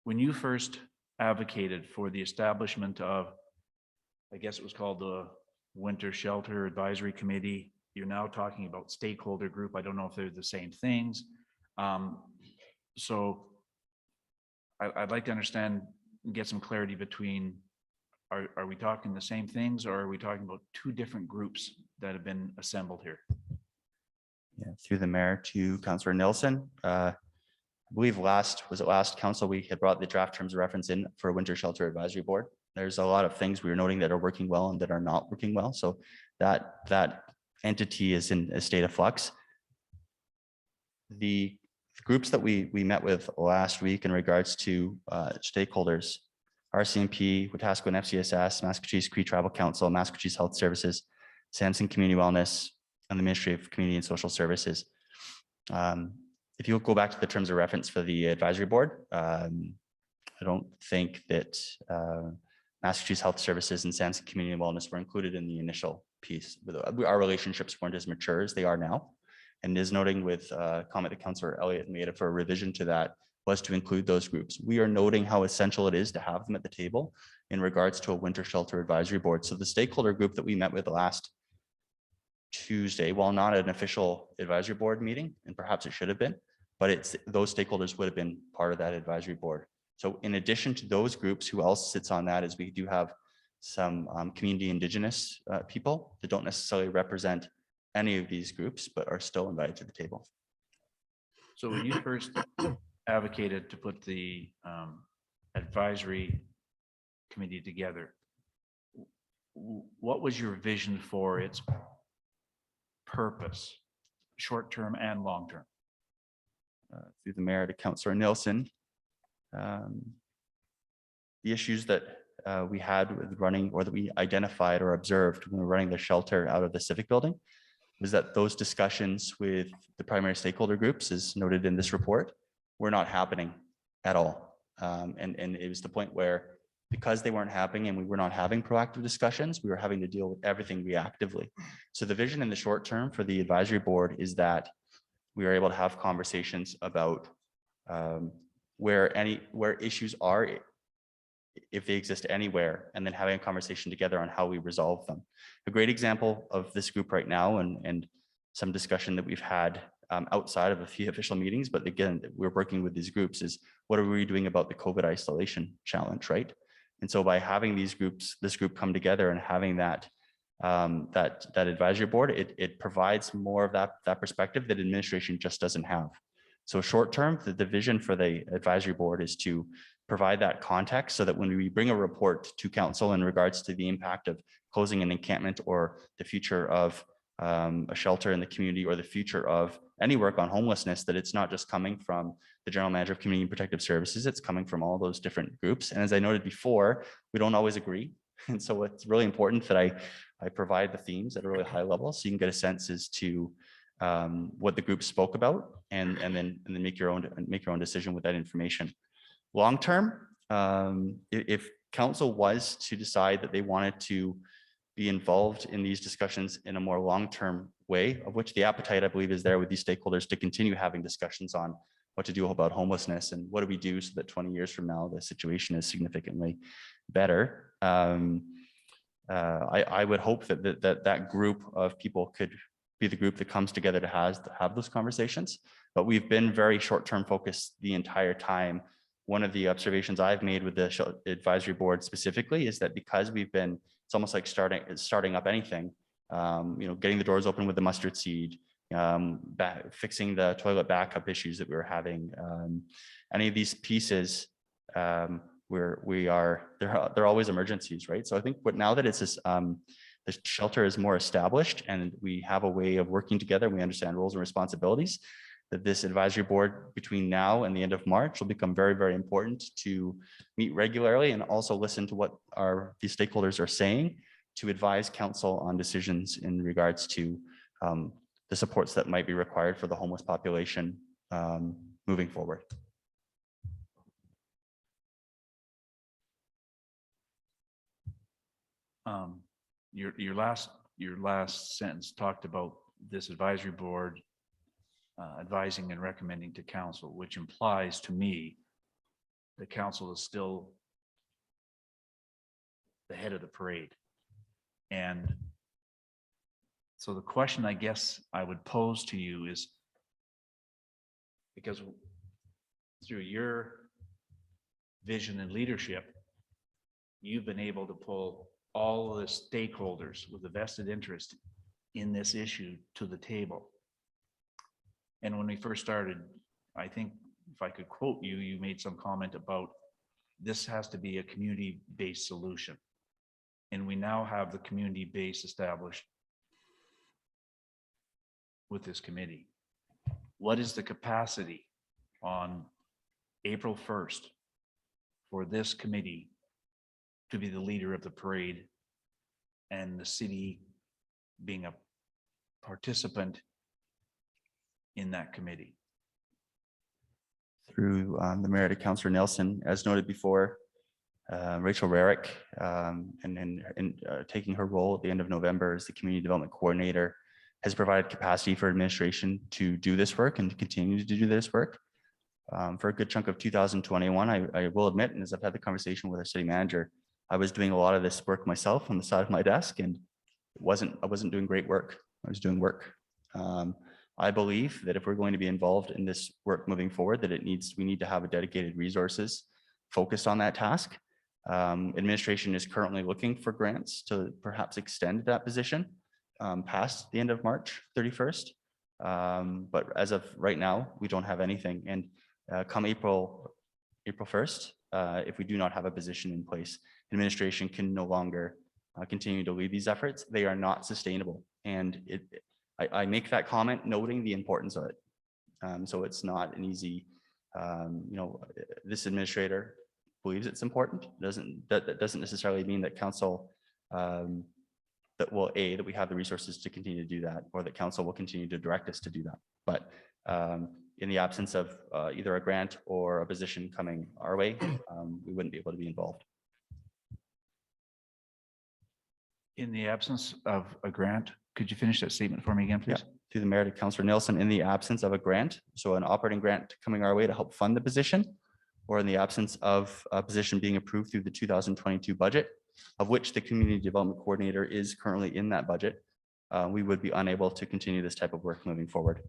When you first advocated for the establishment of, I guess it was called the Winter Shelter Advisory Committee, you're now talking about stakeholder group. I don't know if they're the same things. So I'd like to understand and get some clarity between, are we talking the same things, or are we talking about two different groups that have been assembled here? Yeah, through the mayor to Councillor Nelson. I believe last council we had brought the draft terms of reference in for a winter shelter advisory board. There's a lot of things we were noting that are working well and that are not working well. So that entity is in a state of flux. The groups that we met with last week in regards to stakeholders, RCMP, Wetaskiwin FCSS, Massachusetts Cree Tribal Council, Massachusetts Health Services, Samson Community Wellness, and the Ministry of Community and Social Services. If you go back to the terms of reference for the advisory board, I don't think that Massachusetts Health Services and Samson Community and Wellness were included in the initial piece. Our relationships weren't as mature as they are now. And is noting with comment that Councillor Elliott made for a revision to that was to include those groups. We are noting how essential it is to have them at the table in regards to a winter shelter advisory board. So the stakeholder group that we met with last Tuesday, while not an official advisory board meeting, and perhaps it should have been, but those stakeholders would have been part of that advisory board. So in addition to those groups, who else sits on that is we do have some community Indigenous people that don't necessarily represent any of these groups, but are still invited to the table. So when you first advocated to put the advisory committee together, what was your vision for its purpose, short-term and long-term? Through the mayor to Councillor Nielsen, the issues that we had with running, or that we identified or observed when we were running the shelter out of the civic building, was that those discussions with the primary stakeholder groups, as noted in this report, were not happening at all. And it was the point where, because they weren't happening and we were not having proactive discussions, we were having to deal with everything reactively. So the vision in the short term for the advisory board is that we are able to have conversations about where issues are, if they exist anywhere, and then having a conversation together on how we resolve them. A great example of this group right now, and some discussion that we've had outside of a few official meetings, but again, we're working with these groups, is what are we doing about the COVID isolation challenge, right? And so by having this group come together and having that that advisory board, it provides more of that perspective that administration just doesn't have. So short term, the vision for the advisory board is to provide that context so that when we bring a report to council in regards to the impact of closing an encampment or the future of a shelter in the community or the future of any work on homelessness, that it's not just coming from the general manager of community and protective services, it's coming from all those different groups. And as I noted before, we don't always agree. And so it's really important that I provide the themes at a really high level so you can get a sense as to what the group spoke about and then make your own decision with that information. Long term, if council was to decide that they wanted to be involved in these discussions in a more long-term way, of which the appetite, I believe, is there with these stakeholders to continue having discussions on what to do about homelessness and what do we do so that 20 years from now, the situation is significantly better. I would hope that group of people could be the group that comes together to have those conversations, but we've been very short-term focused the entire time. One of the observations I've made with the advisory board specifically is that because we've been, it's almost like starting up anything, getting the doors open with the mustard seed, fixing the toilet backup issues that we were having. Any of these pieces, they're always emergencies, right? So I think now that it's this, the shelter is more established and we have a way of working together, we understand roles and responsibilities, that this advisory board between now and the end of March will become very, very important to meet regularly and also listen to what these stakeholders are saying to advise council on decisions in regards to the supports that might be required for the homeless population moving forward. Your last sentence talked about this advisory board advising and recommending to council, which implies to me the council is still the head of the parade. And so the question I guess I would pose to you is, because through your vision and leadership, you've been able to pull all of the stakeholders with a vested interest in this issue to the table. And when we first started, I think if I could quote you, you made some comment about this has to be a community-based solution. And we now have the community base established with this committee. What is the capacity on April 1st for this committee to be the leader of the parade and the city being a participant in that committee? Through the mayor to Councillor Nelson, as noted before, Rachel Rarick, taking her role at the end of November as the community development coordinator, has provided capacity for administration to do this work and to continue to do this work. For a good chunk of 2021, I will admit, and as I've had the conversation with our city manager, I was doing a lot of this work myself on the side of my desk, and I wasn't doing great work. I was doing work. I believe that if we're going to be involved in this work moving forward, that we need to have a dedicated resources focused on that task. Administration is currently looking for grants to perhaps extend that position past the end of March 31st. But as of right now, we don't have anything. And come April 1st, if we do not have a position in place, administration can no longer continue to lead these efforts. They are not sustainable. And I make that comment noting the importance of it. So it's not an easy, this administrator believes it's important. That doesn't necessarily mean that council, that we have the resources to continue to do that, or that council will continue to direct us to do that. But in the absence of either a grant or a position coming our way, we wouldn't be able to be involved. In the absence of a grant, could you finish that statement for me again, please? Yeah. Through the mayor to Councillor Nelson, in the absence of a grant, so an operating grant coming our way to help fund the position, or in the absence of a position being approved through the 2022 budget, of which the community development coordinator is currently in that budget, we would be unable to continue this type of work moving forward.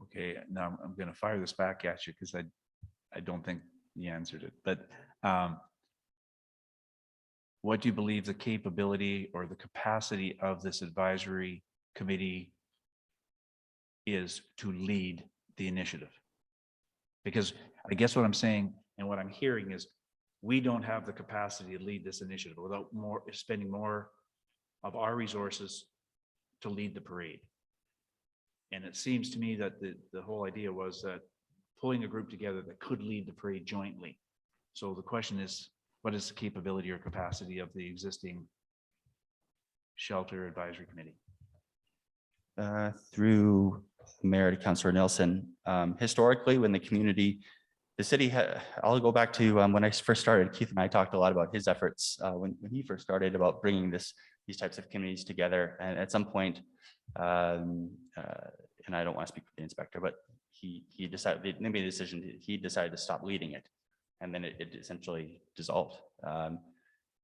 Okay, now I'm going to fire this back at you because I don't think you answered it. But what do you believe the capability or the capacity of this advisory committee is to lead the initiative? Because I guess what I'm saying and what I'm hearing is we don't have the capacity to lead this initiative without spending more of our resources to lead the parade. And it seems to me that the whole idea was that pulling a group together that could lead the parade jointly. So the question is, what is the capability or capacity of the existing shelter advisory committee? Through Mayor to Councillor Nelson, historically, when the city I'll go back to when I first started. Keith and I talked a lot about his efforts when he first started about bringing these types of committees together. And at some point, and I don't want to speak for the inspector, but he decided, they made a decision, he decided to stop leading it. And then it essentially dissolved.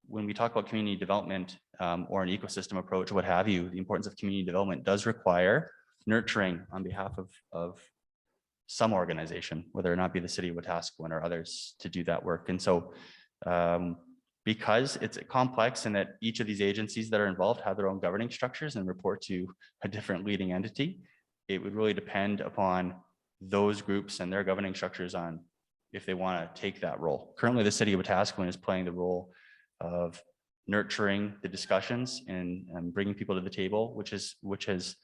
When we talk about community development or an ecosystem approach, what have you, the importance of community development does require nurturing on behalf of some organization, whether or not be the city of Wetaskiwin or others, to do that work. And so because it's complex and that each of these agencies that are involved have their own governing structures and report to a different leading entity, it would really depend upon those groups and their governing structures on if they want to take that role. Currently, the city of Wetaskiwin is playing the role of nurturing the discussions and bringing people to the table, which has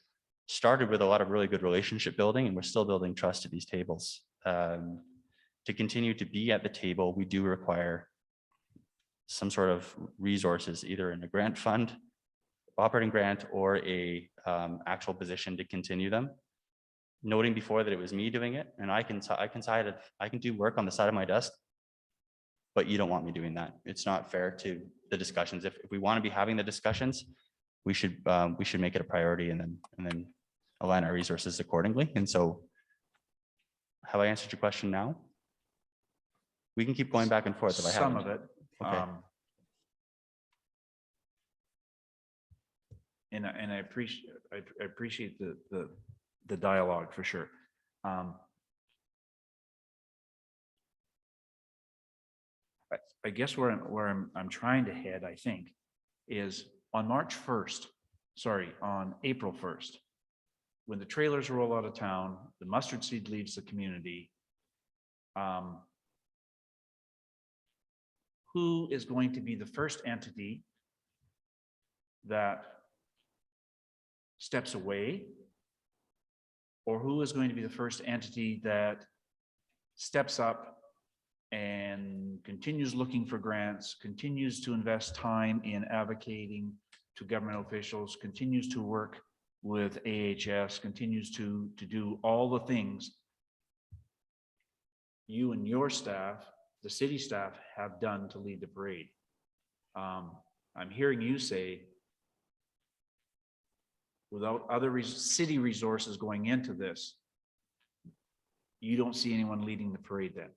started with a lot of really good relationship building, and we're still building trust at these tables. To continue to be at the table, we do require some sort of resources, either in a grant fund, operating grant, or a actual position to continue them. Noting before that it was me doing it, and I can do work on the side of my desk, but you don't want me doing that. It's not fair to the discussions. If we want to be having the discussions, we should make it a priority and then align our resources accordingly. And so, have I answered your question now? We can keep going back and forth if I haven't. Some of it. Okay. And I appreciate the dialogue for sure. I guess where I'm trying to head, I think, is on March 1st, on April 1st, when the trailers roll out of town, the mustard seed leaves the community. Who is going to be the first entity that steps away? Or who is going to be the first entity that steps up and continues looking for grants, continues to invest time in advocating to government officials, continues to work with AHS, continues to do all the things you and your staff, the city staff, have done to lead the parade? I'm hearing you say, without other city resources going into this, you don't see anyone leading the parade then?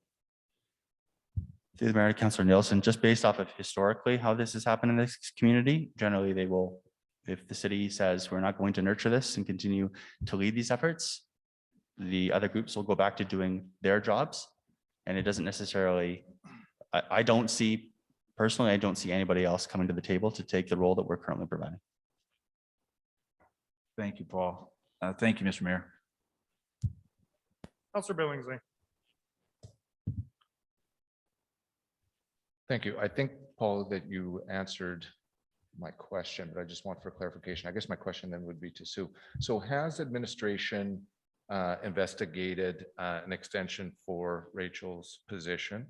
Through the Mayor, Councillor Nielsen, just based off of historically how this has happened in this community, generally they will, if the city says we're not going to nurture this and continue to lead these efforts, the other groups will go back to doing their jobs. And it doesn't necessarily, I don't see anybody else coming to the table to take the role that we're currently providing. Thank you, Paul. Thank you, Mr. Mayor. Councillor Billingsley. Thank you. I think, Paul, that you answered my question, but I just want for clarification. I guess my question then would be to Sue. So has administration investigated an extension for Rachel's position?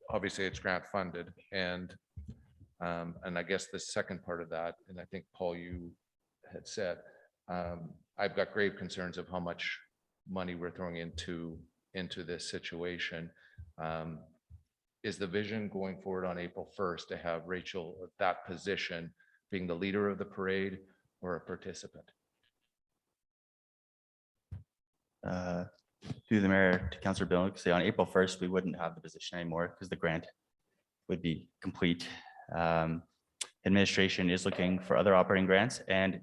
Obviously, it's grant funded, and I guess the second part of that, and I think, Paul, you had said, I've got grave concerns of how much money we're throwing into this situation. Is the vision going forward on April 1st to have Rachel at that position being the leader of the parade or a participant? Through the Mayor to Councillor Billingsley, on April 1st, we wouldn't have the position anymore because the grant would be complete. Administration is looking for other operating grants and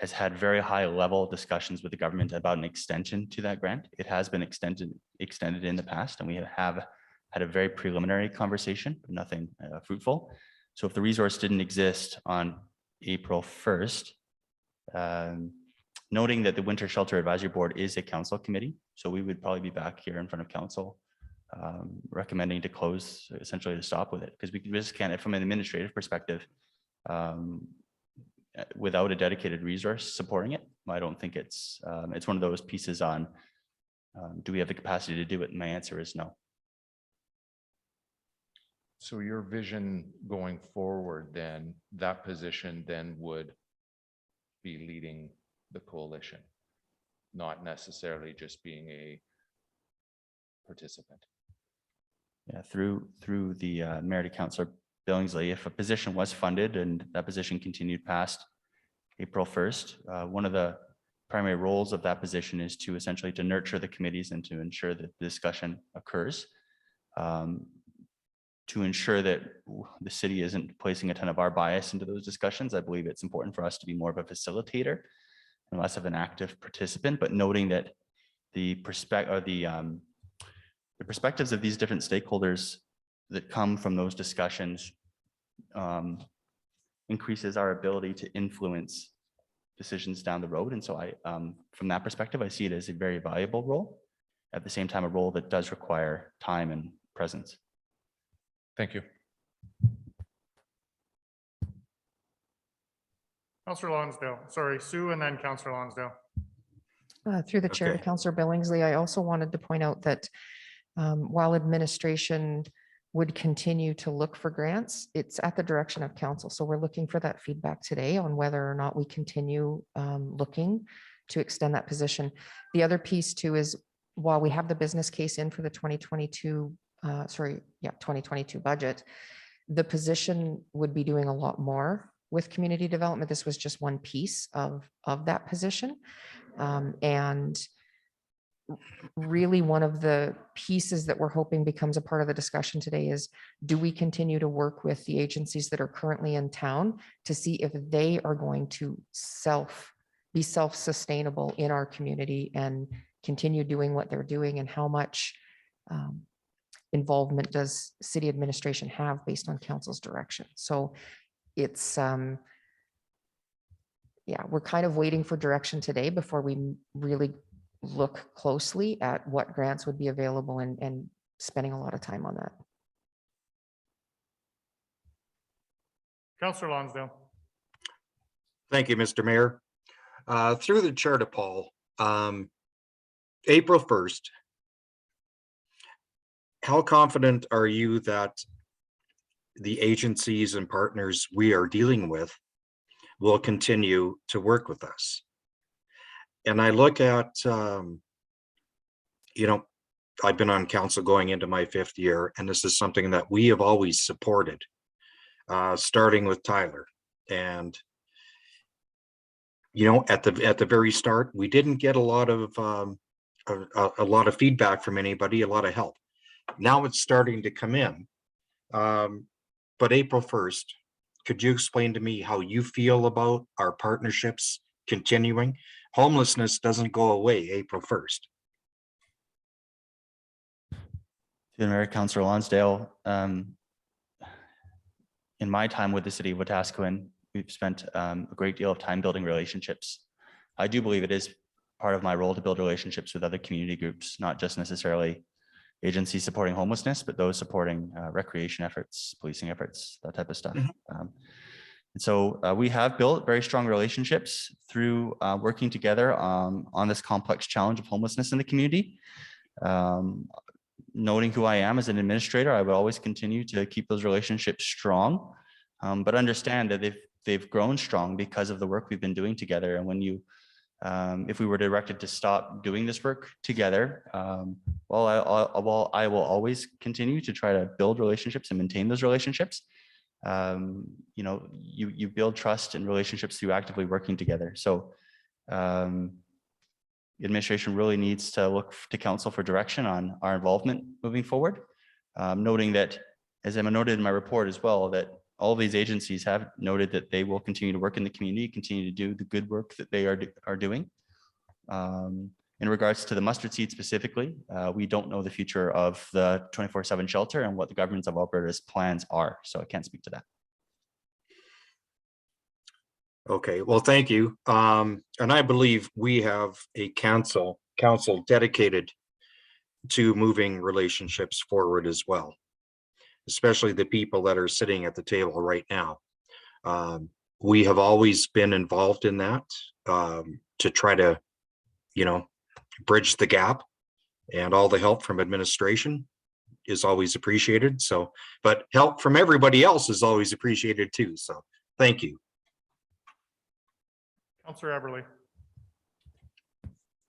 has had very high level discussions with the government about an extension to that grant. It has been extended in the past, and we have had a very preliminary conversation, but nothing fruitful. So if the resource didn't exist on April 1st, noting that the Winter Shelter Advisory Board is a council committee, so we would probably be back here in front of council recommending to close, essentially to stop with it, because we just can't, from an administrative perspective, without a dedicated resource supporting it, I don't think it's one of those pieces on do we have the capacity to do it? And my answer is no. So your vision going forward, then that position then would be leading the coalition, not necessarily just being a participant. Yeah, through the Mayor to Councillor Billingsley, if a position was funded and that position continued past April 1st, one of the primary roles of that position is to essentially to nurture the committees and to ensure that the discussion occurs, to ensure that the city isn't placing a ton of our bias into those discussions. I believe it's important for us to be more of a facilitator and less of an active participant, but noting that the perspectives of these different stakeholders that come from those discussions increases our ability to influence decisions down the road. And so from that perspective, I see it as a very valuable role. At the same time, a role that does require time and presence. Thank you. Councillor Lonsdale, sorry, Sue, and then Councillor Lonsdale. Through the chair to Okay. Councillor Billingsley, I also wanted to point out that while administration would continue to look for grants, it's at the direction of council. So we're looking for that feedback today on whether or not we continue looking to extend that position. The other piece too is while we have the business case in for the 2022 budget, the position would be doing a lot more with community development. This was just one piece of that position. And really one of the pieces that we're hoping becomes a part of the discussion today is, do we continue to work with the agencies that are currently in town to see if they are going to be self-sustainable in our community and continue doing what they're doing, and how much involvement does city administration have based on council's direction. So it's, yeah, we're kind of waiting for direction today before we really look closely at what grants would be available and spending a lot of time on that. Councillor Lonsdale. Thank you, Mr. Mayor. Through the chair to Paul, April 1st, how confident are you that the agencies and partners we are dealing with will continue to work with us? And I look at, I've been on council going into my 5th year, and this is something that we have always supported, starting with Tyler. And, at the very start, we didn't get a lot of feedback from anybody, a lot of help. Now it's starting to come in. But April 1st, could you explain to me how you feel about our partnerships continuing? Homelessness doesn't go away April 1st. To the Mayor, Councillor Lonsdale, in my time with the city of Wetaskiwin, we've spent a great deal of time building relationships. I do believe it is part of my role to build relationships with other community groups, not just necessarily agencies supporting homelessness, but those supporting recreation efforts, policing efforts, that type of stuff. And so we have built very strong relationships through working together on this complex challenge of homelessness in the community. Noting who I am as an administrator, I would always continue to keep those relationships strong, but understand that they've grown strong because of the work we've been doing together. And when you, if we were directed to stop doing this work together, well, I will always continue to try to build relationships and maintain those relationships. You build trust and relationships through actively working together. So the administration really needs to look to council for direction on our involvement moving forward. Noting that, as I noted in my report as well, that all of these agencies have noted that they will continue to work in the community, continue to do the good work that they are doing. In regards to the mustard seed specifically, we don't know the future of the 24/7 shelter and what the governments of Alberta's plans are. So I can't speak to that. Okay, well, thank you. And I believe we have a council dedicated to moving relationships forward as well, especially the people that are sitting at the table right now. We have always been involved in that to try to, bridge the gap, and all the help from administration is always appreciated. So, but help from everybody else is always appreciated too. So thank you. Councillor Everly.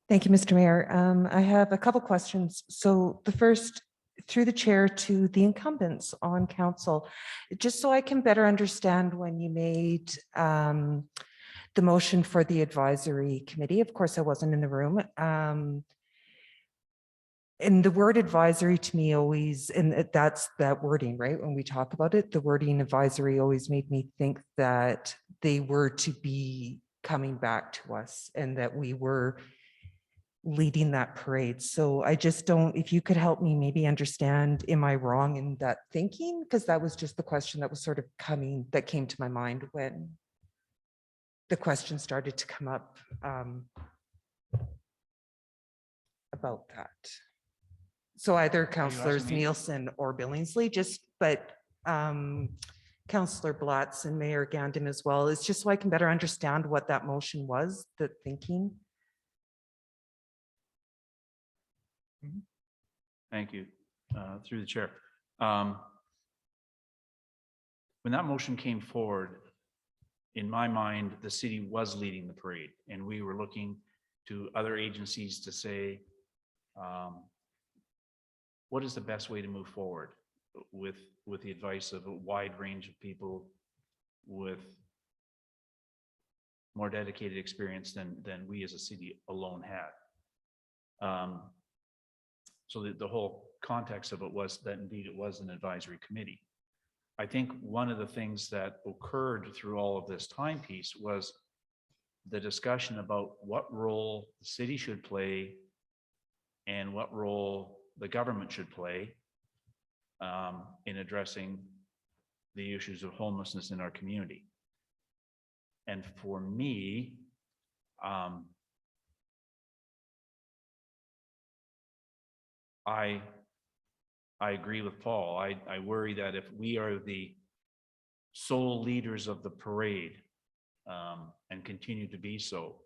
Thank you, Mr. Mayor. I have a couple questions. So the first, through the chair to the incumbents on council, just so I can better understand when you made the motion for the advisory committee. Of course, I wasn't in the room. And the word advisory to me always, and that's that wording, right? When we talk about it, the wording advisory always made me think that they were to be coming back to us and that we were leading that parade. So I just don't, if you could help me maybe understand, am I wrong in that thinking? Because that was just the question that was sort of that came to my mind when the question started to come up about that. So either councillors asking me? Nielsen or Billingsley, but Councillor Blatz and Mayor Gandam as well. It's just so I can better understand what that motion was, the thinking. Thank you, through the chair. When that motion came forward, in my mind, the city was leading the parade, and we were looking to other agencies to say, what is the best way to move forward with the advice of a wide range of people with more dedicated experience than we as a city alone had. So the whole context of it was that indeed it was an advisory committee. I think one of the things that occurred through all of this timepiece was the discussion about what role the city should play and what role the government should play in addressing the issues of homelessness in our community. And for me, I agree with Paul. I worry that if we are the sole leaders of the parade and continue to be so,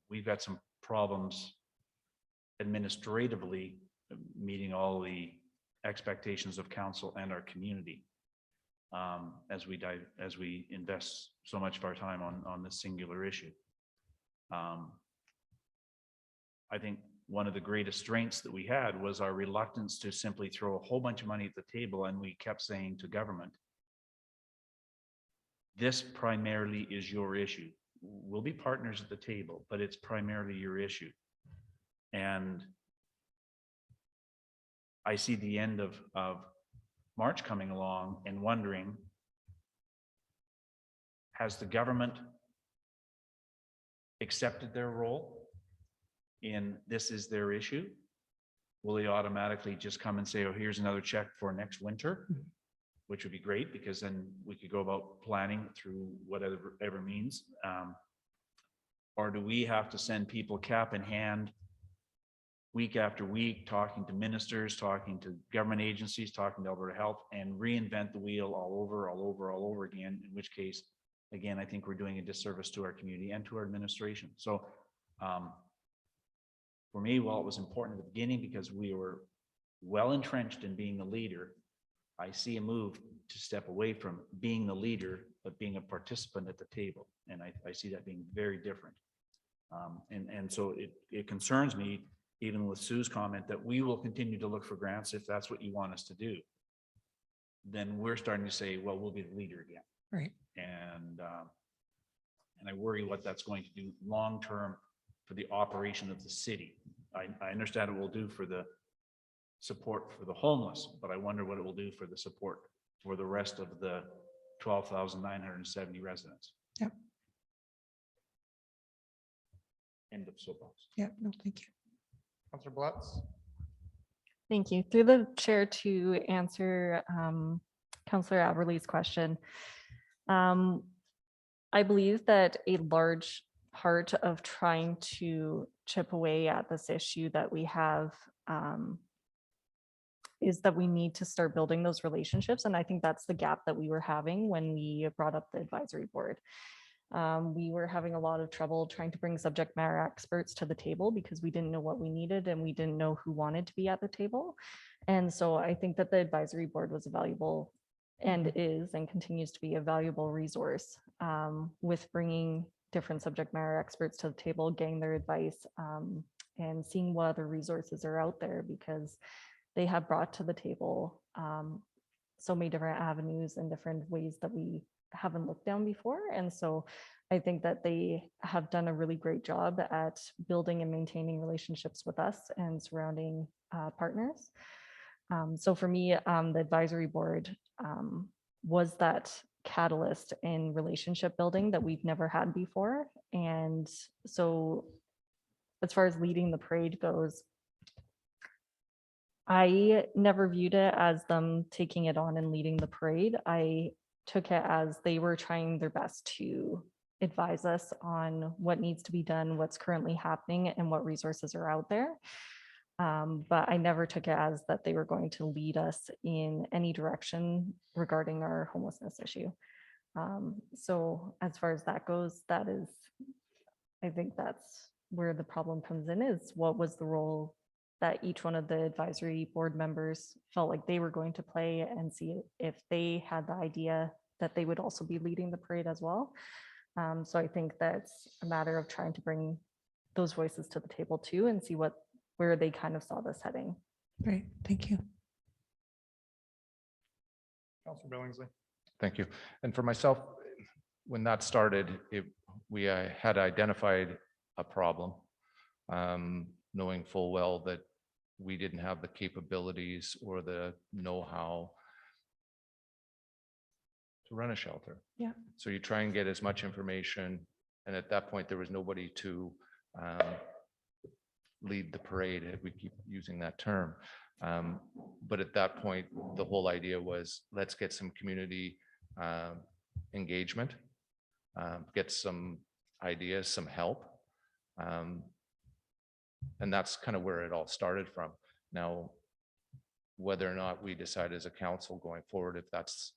we've got some problems administratively meeting all the expectations of council and our community as we invest so much of our time on this singular issue. I think one of the greatest strengths that we had was our reluctance to simply throw a whole bunch of money at the table, and we kept saying to government, this primarily is your issue. We'll be partners at the table, but it's primarily your issue. And I see the end of March coming along and wondering, has the government accepted their role in this is their issue? Will they automatically just come and say, oh, here's another check for next winter, which would be great because then we could go about planning through whatever means. Or do we have to send people cap in hand week after week, talking to ministers, talking to government agencies, talking to Alberta Health, and reinvent the wheel all over again, in which case, again, I think we're doing a disservice to our community and to our administration. So for me, while it was important at the beginning because we were well entrenched in being the leader, I see a move to step away from being the leader, but being a participant at the table. And I see that being very different. And so it concerns me, even with Sue's comment, that we will continue to look for grants if that's what you want us to do. Then we're starting to say, well, we'll be the leader again. Right. And I worry what that's going to do long-term for the operation of the city. I understand it will do for the support for the homeless, but I wonder what it will do for the support for the rest of the 12,970 residents. Yep. End of soapbox. Yeah, no, thank you. Councillor Blatz? Thank you. Through the chair to answer Councillor Averly's question. I believe that a large part of trying to chip away at this issue that we have is that we need to start building those relationships. And I think that's the gap that we were having when we brought up the advisory board. We were having a lot of trouble trying to bring subject matter experts to the table because we didn't know what we needed and we didn't know who wanted to be at the table. And so I think that the advisory board was a valuable and is and continues to be a valuable resource with bringing different subject matter experts to the table, getting their advice and seeing what other resources are out there, because they have brought to the table so many different avenues and different ways that we haven't looked down before. And so I think that they have done a really great job at building and maintaining relationships with us and surrounding partners. So for me, the advisory board was that catalyst in relationship building that we've never had before. And so as far as leading the parade goes, I never viewed it as them taking it on and leading the parade. I took it as they were trying their best to advise us on what needs to be done, what's currently happening, and what resources are out there. But I never took it as that they were going to lead us in any direction regarding our homelessness issue. So as far as that goes, that is, I think that's where the problem comes in, is what was the role that each one of the advisory board members felt like they were going to play, and see if they had the idea that they would also be leading the parade as well. So I think that's a matter of trying to bring those voices to the table too, and see where they kind of saw this heading. Great, thank you. Councillor Billingsley? Thank you. And for myself, when that started, we had identified a problem, knowing full well that we didn't have the capabilities or the know-how to run a shelter. Yeah. So you try and get as much information, and at that point there was nobody to lead the parade, if we keep using that term. But at that point, the whole idea was, let's get some community engagement, get some ideas, some help. And that's kind of where it all started from. Now, whether or not we decide as a council going forward, if that's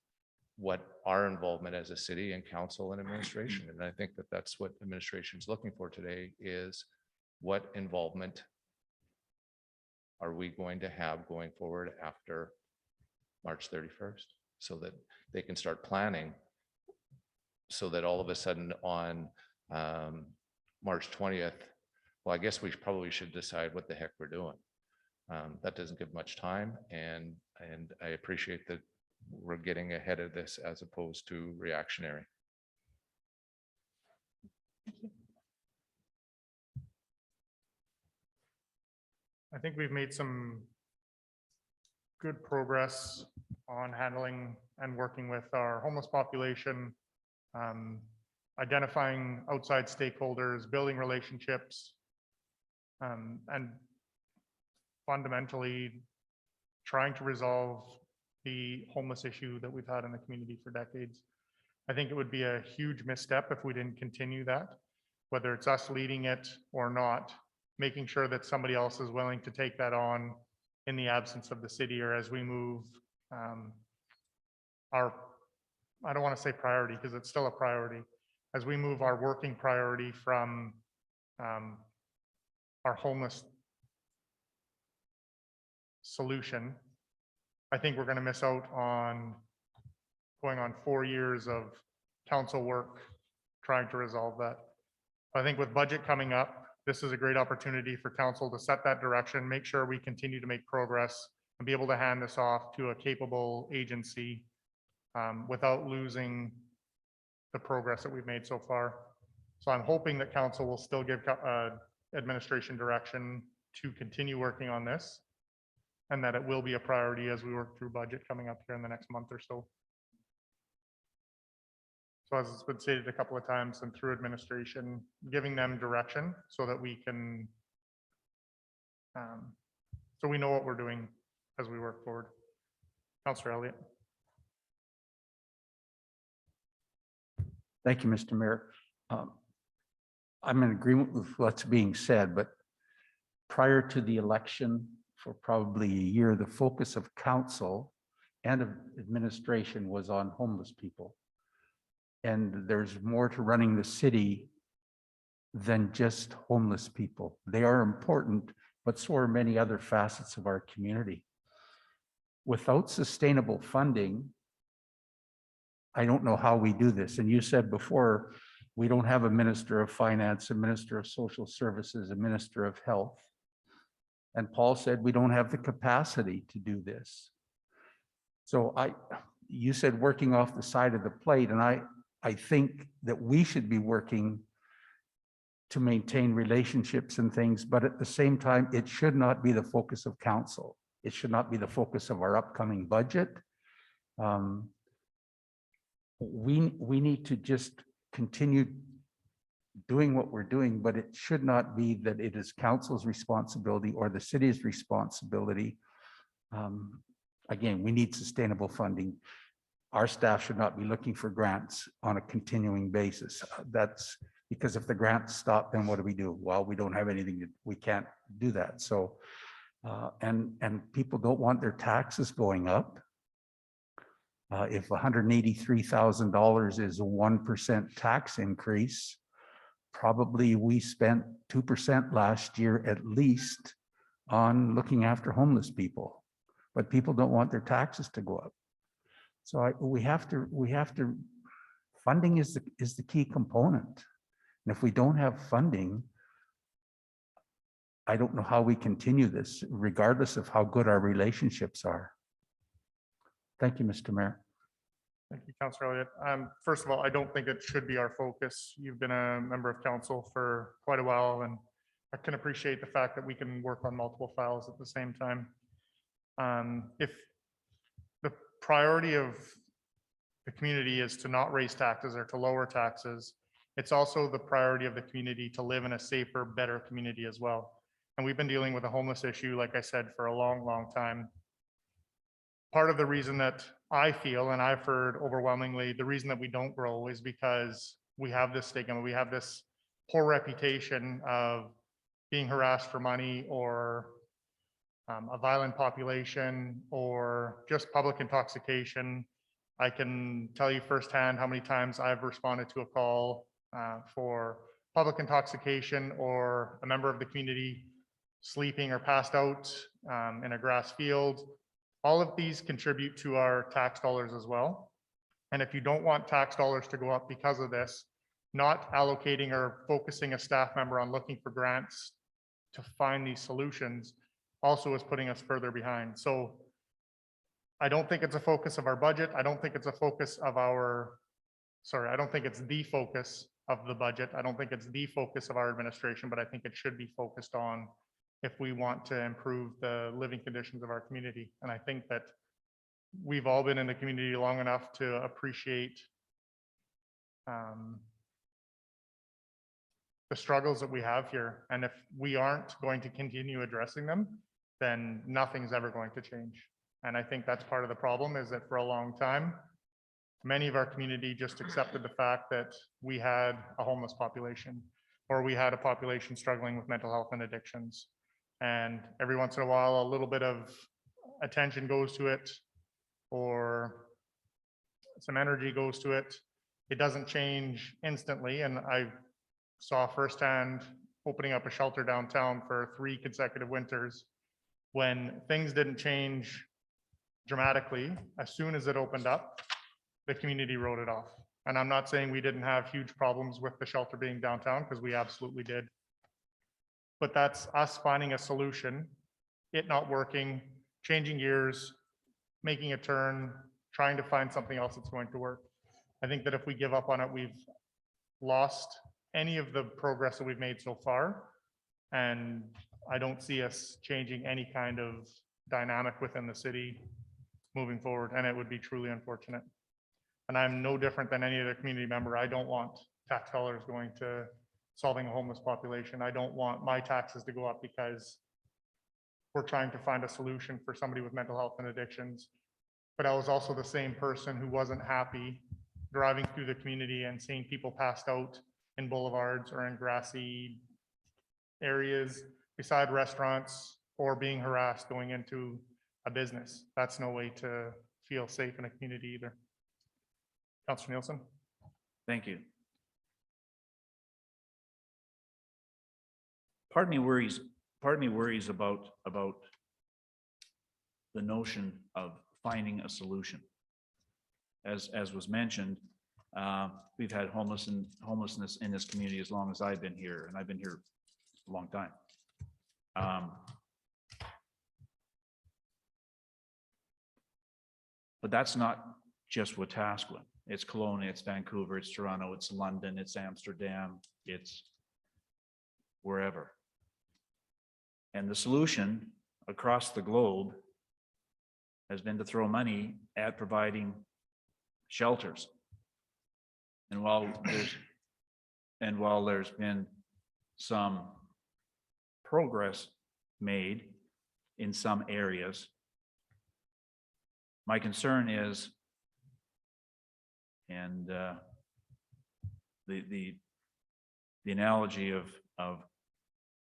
what our involvement as a city and council and administration, and I think that that's what administration is looking for today, is what involvement are we going to have going forward after March 31st, so that they can start planning, so that all of a sudden on March 20th, well, I guess we probably should decide what the heck we're doing. That doesn't give much time, and I appreciate that we're getting ahead of this as opposed to reactionary. I think we've made some good progress on handling and working with our homeless population, identifying outside stakeholders, building relationships, and fundamentally trying to resolve the homeless issue that we've had in the community for decades. I think it would be a huge misstep if we didn't continue that, whether it's us leading it or not, making sure that somebody else is willing to take that on in the absence of the city, or as we move our, I don't want to say priority because it's still a priority, as we move our working priority from our homeless solution. I think we're going to miss out on going on 4 years of council work trying to resolve that. I think with budget coming up, this is a great opportunity for council to set that direction, make sure we continue to make progress, and be able to hand this off to a capable agency without losing the progress that we've made so far. So I'm hoping that council will still give administration direction to continue working on this, and that it will be a priority as we work through budget coming up here in the next month or so. So as it's been stated a couple of times and through administration, giving them direction so that we can, so we know what we're doing as we work forward. Councillor Elliott. Thank you, Mr. Mayor. I'm in agreement with what's being said, but prior to the election, for probably a year, the focus of council and of administration was on homeless people. And there's more to running the city than just homeless people. They are important, but so are many other facets of our community. Without sustainable funding, I don't know how we do this. And you said before, we don't have a minister of finance, a minister of social services, a minister of health. And Paul said we don't have the capacity to do this. So you said working off the side of the plate, and I think that we should be working to maintain relationships and things, but at the same time, it should not be the focus of council. It should not be the focus of our upcoming budget. We need to just continue doing what we're doing, but it should not be that it is council's responsibility or the city's responsibility. Again, we need sustainable funding. Our staff should not be looking for grants on a continuing basis. That's because if the grants stop, then what do? Well, we don't have anything, we can't do that. So, and people don't want their taxes going up. If $183,000 is a 1% tax increase, probably we spent 2% last year at least on looking after homeless people, but people don't want their taxes to go up. So we have to, funding is the key component. And if we don't have funding, I don't know how we continue this, regardless of how good our relationships are. Thank you, Mr. Mayor. Thank you, Councillor Elliott. First of all, I don't think it should be our focus. You've been a member of council for quite a while, and I can appreciate the fact that we can work on multiple files at the same time. If the priority of the community is to not raise taxes or to lower taxes, it's also the priority of the community to live in a safer, better community as well. And we've been dealing with a homeless issue, like I said, for a long, long time. Part of the reason that I feel, and I've heard overwhelmingly, the reason that we don't grow is because we have this stigma, we have this poor reputation of being harassed for money, or a violent population, or just public intoxication. I can tell you firsthand how many times I've responded to a call for public intoxication or a member of the community sleeping or passed out in a grass field. All of these contribute to our tax dollars as well. And if you don't want tax dollars to go up because of this, not allocating or focusing a staff member on looking for grants to find these solutions also is putting us further behind. So I don't think it's a focus of our budget. I don't think it's a focus of I don't think it's the focus of the budget. I don't think it's the focus of our administration, but I think it should be focused on if we want to improve the living conditions of our community. And I think that we've all been in the community long enough to appreciate the struggles that we have here. And if we aren't going to continue addressing them, then nothing's ever going to change. And I think that's part of the problem, is that for a long time, many of our community just accepted the fact that we had a homeless population, or we had a population struggling with mental health and addictions. And every once in a while, a little bit of attention goes to it, or some energy goes to it. It doesn't change instantly. And I saw firsthand opening up a shelter downtown for 3 consecutive winters. When things didn't change dramatically, as soon as it opened up, the community wrote it off. And I'm not saying we didn't have huge problems with the shelter being downtown, because we absolutely did. But that's us finding a solution, it not working, changing gears, making a turn, trying to find something else that's going to work. I think that if we give up on it, we've lost any of the progress that we've made so far. And I don't see us changing any kind of dynamic within the city moving forward, and it would be truly unfortunate. And I'm no different than any other community member. I don't want tax dollars going to solving a homeless population. I don't want my taxes to go up because we're trying to find a solution for somebody with mental health and addictions. But I was also the same person who wasn't happy driving through the community and seeing people passed out in boulevards or in grassy areas beside restaurants or being harassed going into a business. That's no way to feel safe in a community either. Councillor Nielsen? Thank you. Part of me worries about the notion of finding a solution. As was mentioned, we've had homelessness in this community as long as I've been here, and I've been here a long time. But that's not just Wetaskiwin. It's Kelowna, it's Vancouver, it's Toronto, it's London, it's Amsterdam, it's wherever. And the solution across the globe has been to throw money at providing shelters. And while there's been some progress made in some areas, my concern is, and the analogy of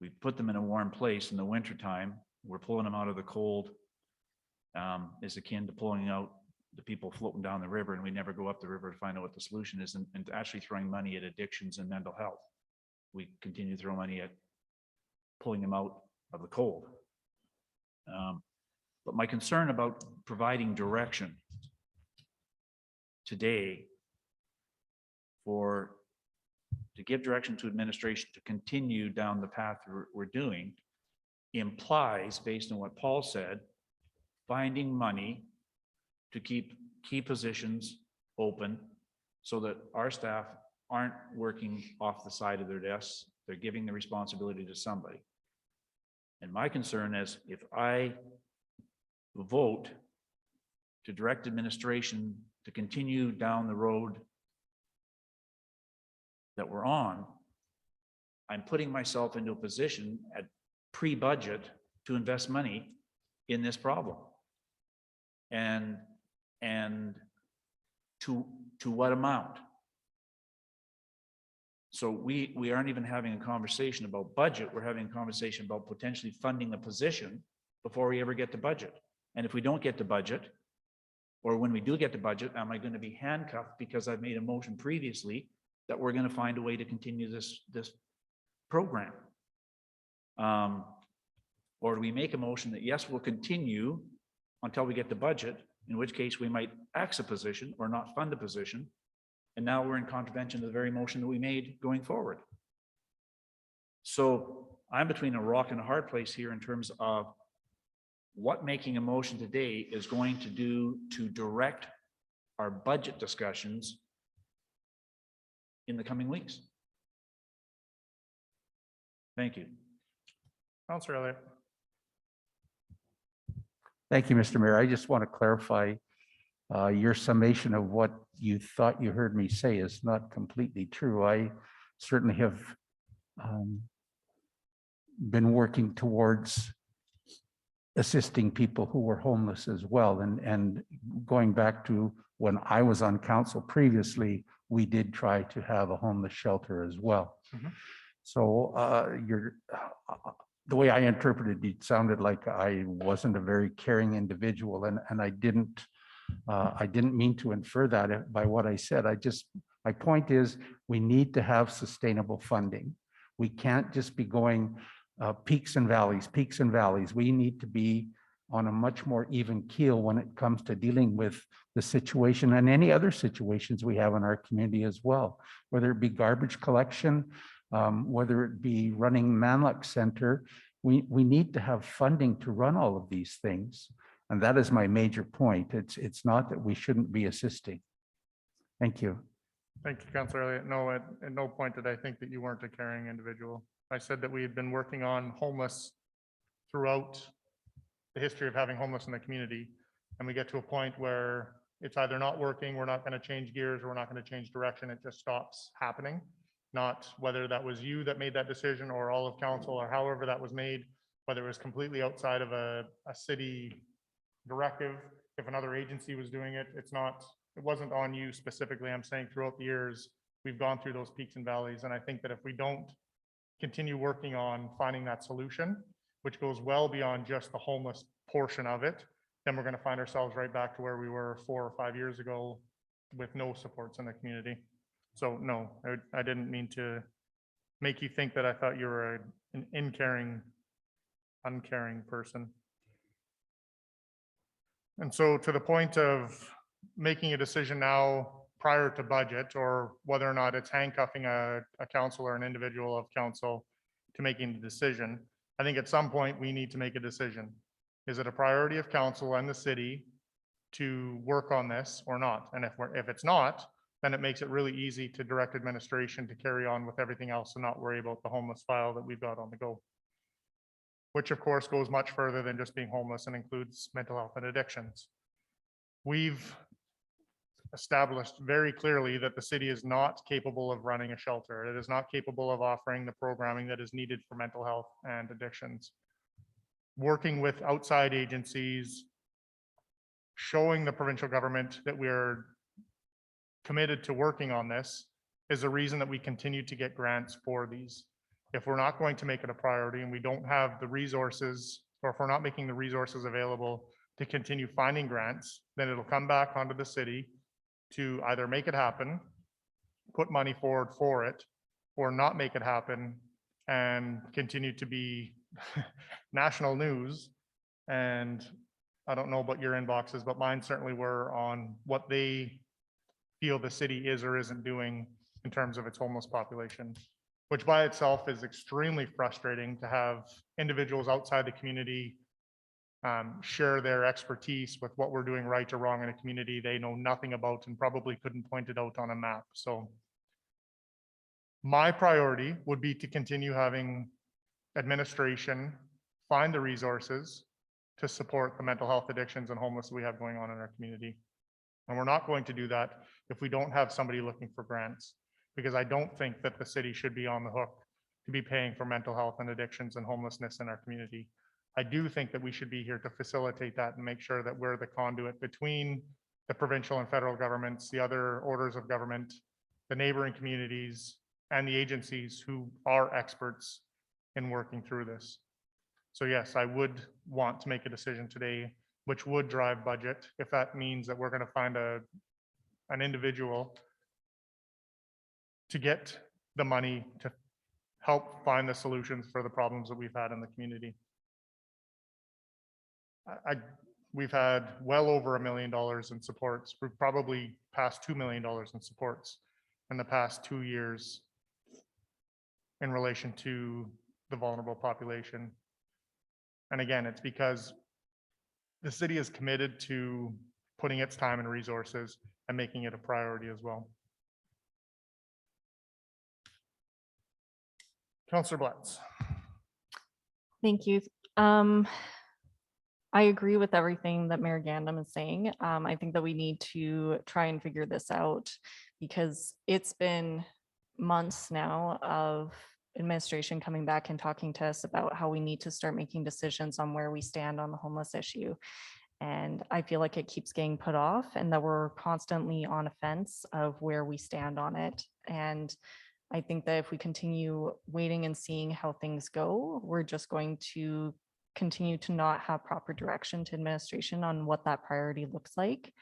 we put them in a warm place in the wintertime, we're pulling them out of the cold, is akin to pulling out the people floating down the river, and we never go up the river to find out what the solution is, and actually throwing money at addictions and mental health. We continue to throw money at pulling them out of the cold. But my concern about providing direction today to give direction to administration to continue down the path we're doing implies, based on what Paul said, finding money to keep key positions open so that our staff aren't working off the side of their desks. They're giving the responsibility to somebody. And my concern is, if I vote to direct administration to continue down the road that we're on, I'm putting myself into a position at pre-budget to invest money in this problem. And to what amount? So we aren't even having a conversation about budget. We're having a conversation about potentially funding a position before we ever get to budget. And if we don't get to budget, or when we do get to budget, am I going to be handcuffed because I've made a motion previously that we're going to find a way to continue this program? Or do we make a motion that, yes, we'll continue until we get to budget, in which case we might axe a position or not fund a position, and now we're in contravention of the very motion that we made going forward. So I'm between a rock and a hard place here in terms of what making a motion today is going to do to direct our budget discussions in the coming weeks. Thank you. Councillor Elliott? Thank you, Mr. Mayor. I just want to clarify your summation of what you thought you heard me say is not completely true. I certainly have been working towards assisting people who were homeless as well. And going back to when I was on council previously, we did try to have a homeless shelter as well. Mhm. So the way I interpreted it sounded like I wasn't a very caring individual, and I didn't mean to infer that by what I said. My point is, we need to have sustainable funding. We can't just be going peaks and valleys, peaks and valleys. We need to be on a much more even keel when it comes to dealing with the situation and any other situations we have in our community as well, whether it be garbage collection, whether it be running Manluck Center. We need to have funding to run all of these things. And that is my major point. It's not that we shouldn't be assisting. Thank you. Thank you, Councillor Elliott. No, at no point did I think that you weren't a caring individual. I said that we had been working on homeless throughout the history of having homeless in the community. And we get to a point where it's either not working, we're not going to change gears, or we're not going to change direction. It just stops happening. Not whether that was you that made that decision or all of council or however that was made, whether it was completely outside of a city directive. If another agency was doing it, it wasn't on you specifically. I'm saying throughout the years, we've gone through those peaks and valleys. And I think that if we don't continue working on finding that solution, which goes well beyond just the homeless portion of it, then we're going to find ourselves right back to where we were 4 or 5 years ago with no supports in the community. So no, I didn't mean to make you think that I thought you were an uncaring person. And so to the point of making a decision now prior to budget, or whether or not it's handcuffing a council or an individual of council to making the decision, I think at some point we need to make a decision. Is it a priority of council and the city to work on this or not? And if it's not, then it makes it really easy to direct administration to carry on with everything else and not worry about the homeless file that we've got on the go. Which of course goes much further than just being homeless and includes mental health and addictions. We've established very clearly that the city is not capable of running a shelter. It is not capable of offering the programming that is needed for mental health and addictions. Working with outside agencies, showing the provincial government that we're committed to working on this is a reason that we continue to get grants for these. If we're not going to make it a priority and we don't have the resources, or if we're not making the resources available to continue finding grants, then it'll come back onto the city to either make it happen, put money forward for it, or not make it happen and continue to be national news. And I don't know about your inboxes, but mine certainly were on what they feel the city is or isn't doing in terms of its homeless population, which by itself is extremely frustrating to have individuals outside the community share their expertise with what we're doing right or wrong in a community they know nothing about and probably couldn't point it out on a map. So my priority would be to continue having administration find the resources to support the mental health addictions and homeless we have going on in our community. And we're not going to do that if we don't have somebody looking for grants, because I don't think that the city should be on the hook to be paying for mental health and addictions and homelessness in our community. I do think that we should be here to facilitate that and make sure that we're the conduit between the provincial and federal governments, the other orders of government, the neighboring communities, and the agencies who are experts in working through this. So yes, I would want to make a decision today, which would drive budget, if that means that we're going to find an individual to get the money to help find the solutions for the problems that we've had in the community. We've had well over $1 million in supports. We've probably passed $2 million in supports in the past 2 years in relation to the vulnerable population. And again, it's because the city is committed to putting its time and resources and making it a priority as well. Councillor Blatz. Thank you. I agree with everything that Mayor Gandam is saying. I think that we need to try and figure this out because it's been months now of administration coming back and talking to us about how we need to start making decisions on where we stand on the homeless issue. And I feel like it keeps getting put off and that we're constantly on a fence of where we stand on it. And I think that if we continue waiting and seeing how things go, we're just going to continue to not have proper direction to administration on what that priority looks like.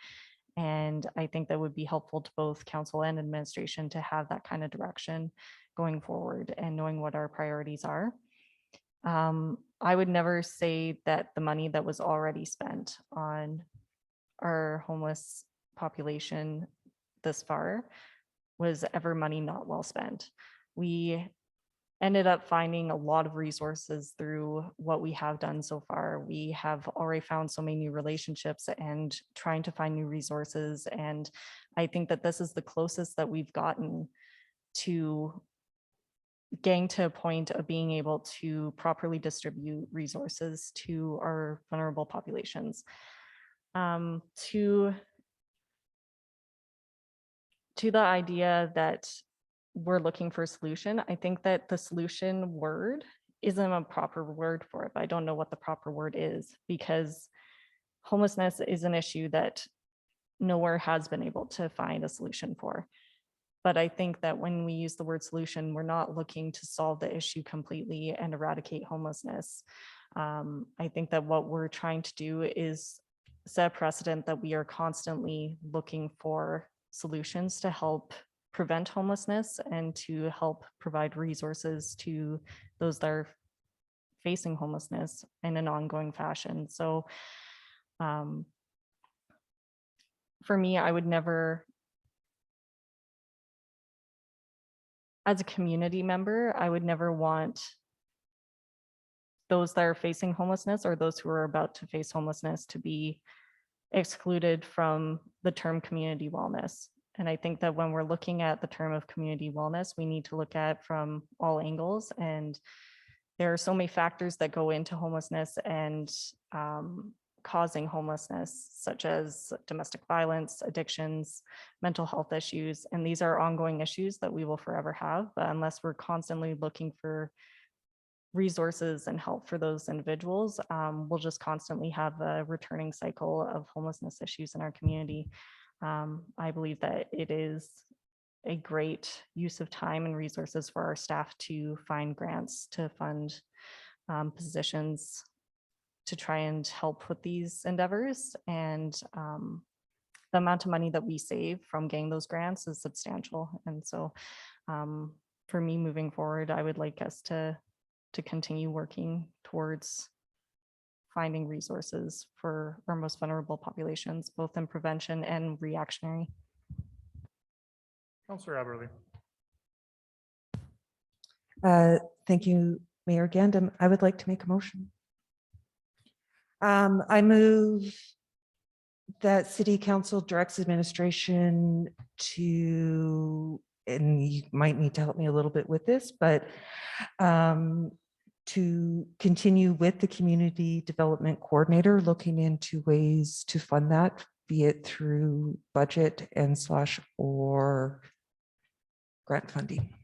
And I think that would be helpful to both council and administration to have that kind of direction going forward and knowing what our priorities are. I would never say that the money that was already spent on our homeless population this far was ever money not well spent. We ended up finding a lot of resources through what we have done so far. We have already found so many new relationships and trying to find new resources. And I think that this is the closest that we've gotten to getting to a point of being able to properly distribute resources to our vulnerable populations. To to the idea that we're looking for a solution, I think that the solution word isn't a proper word for it, but I don't know what the proper word is, because homelessness is an issue that nowhere has been able to find a solution for. But I think that when we use the word solution, we're not looking to solve the issue completely and eradicate homelessness. I think that what we're trying to do is set a precedent that we are constantly looking for solutions to help prevent homelessness and to help provide resources to those that are facing homelessness in an ongoing fashion. So for me, I would never, as a community member, I would never want those that are facing homelessness or those who are about to face homelessness to be excluded from the term community wellness. And I think that when we're looking at the term of community wellness, we need to look at from all angles. And there are so many factors that go into homelessness and causing homelessness, such as domestic violence, addictions, mental health issues. And these are ongoing issues that we will forever have, but unless we're constantly looking for resources and help for those individuals, we'll just constantly have a returning cycle of homelessness issues in our community. I believe that it is a great use of time and resources for our staff to find grants to fund positions to try and help with these endeavors. And the amount of money that we save from getting those grants is substantial. And so for me moving forward, I would like us to continue working towards finding resources for our most vulnerable populations, both in prevention and reactionary. Councillor Aberley. Thank you, Mayor Gandam. I would like to make a motion. I move that City Council directs administration to, and you might need to help me a little bit with this, but to continue with the community development coordinator, looking into ways to fund that, be it through budget and / or grant funding.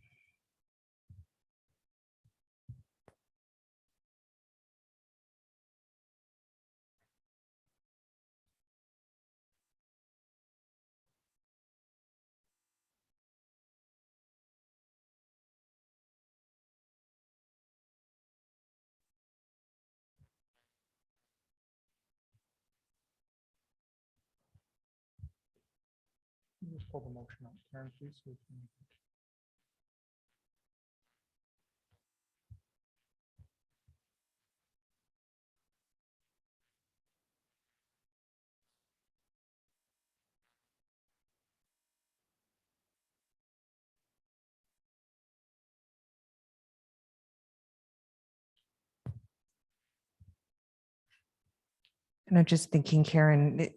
Just pull the motion up, Karen, please. So we can- And I'm just thinking, Karen,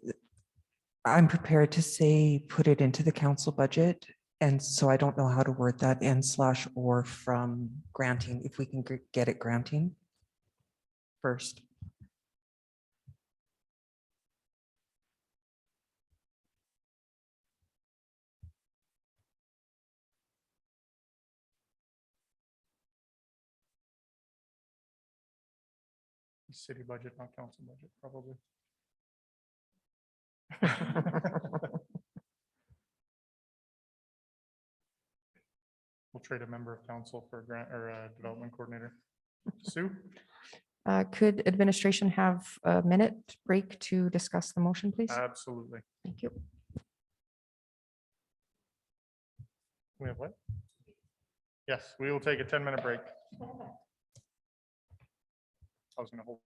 I'm prepared to say, put it into the council budget. And so I don't know how to word that and / or from granting, if we can get it granting first. City budget, not council budget, probably. We'll trade a member of council for a grant or a development coordinator. Sue? Could administration have a minute break to discuss the motion, please? Absolutely. Thank you. We have what? Yes, we will take a 10-minute break. I was gonna hold.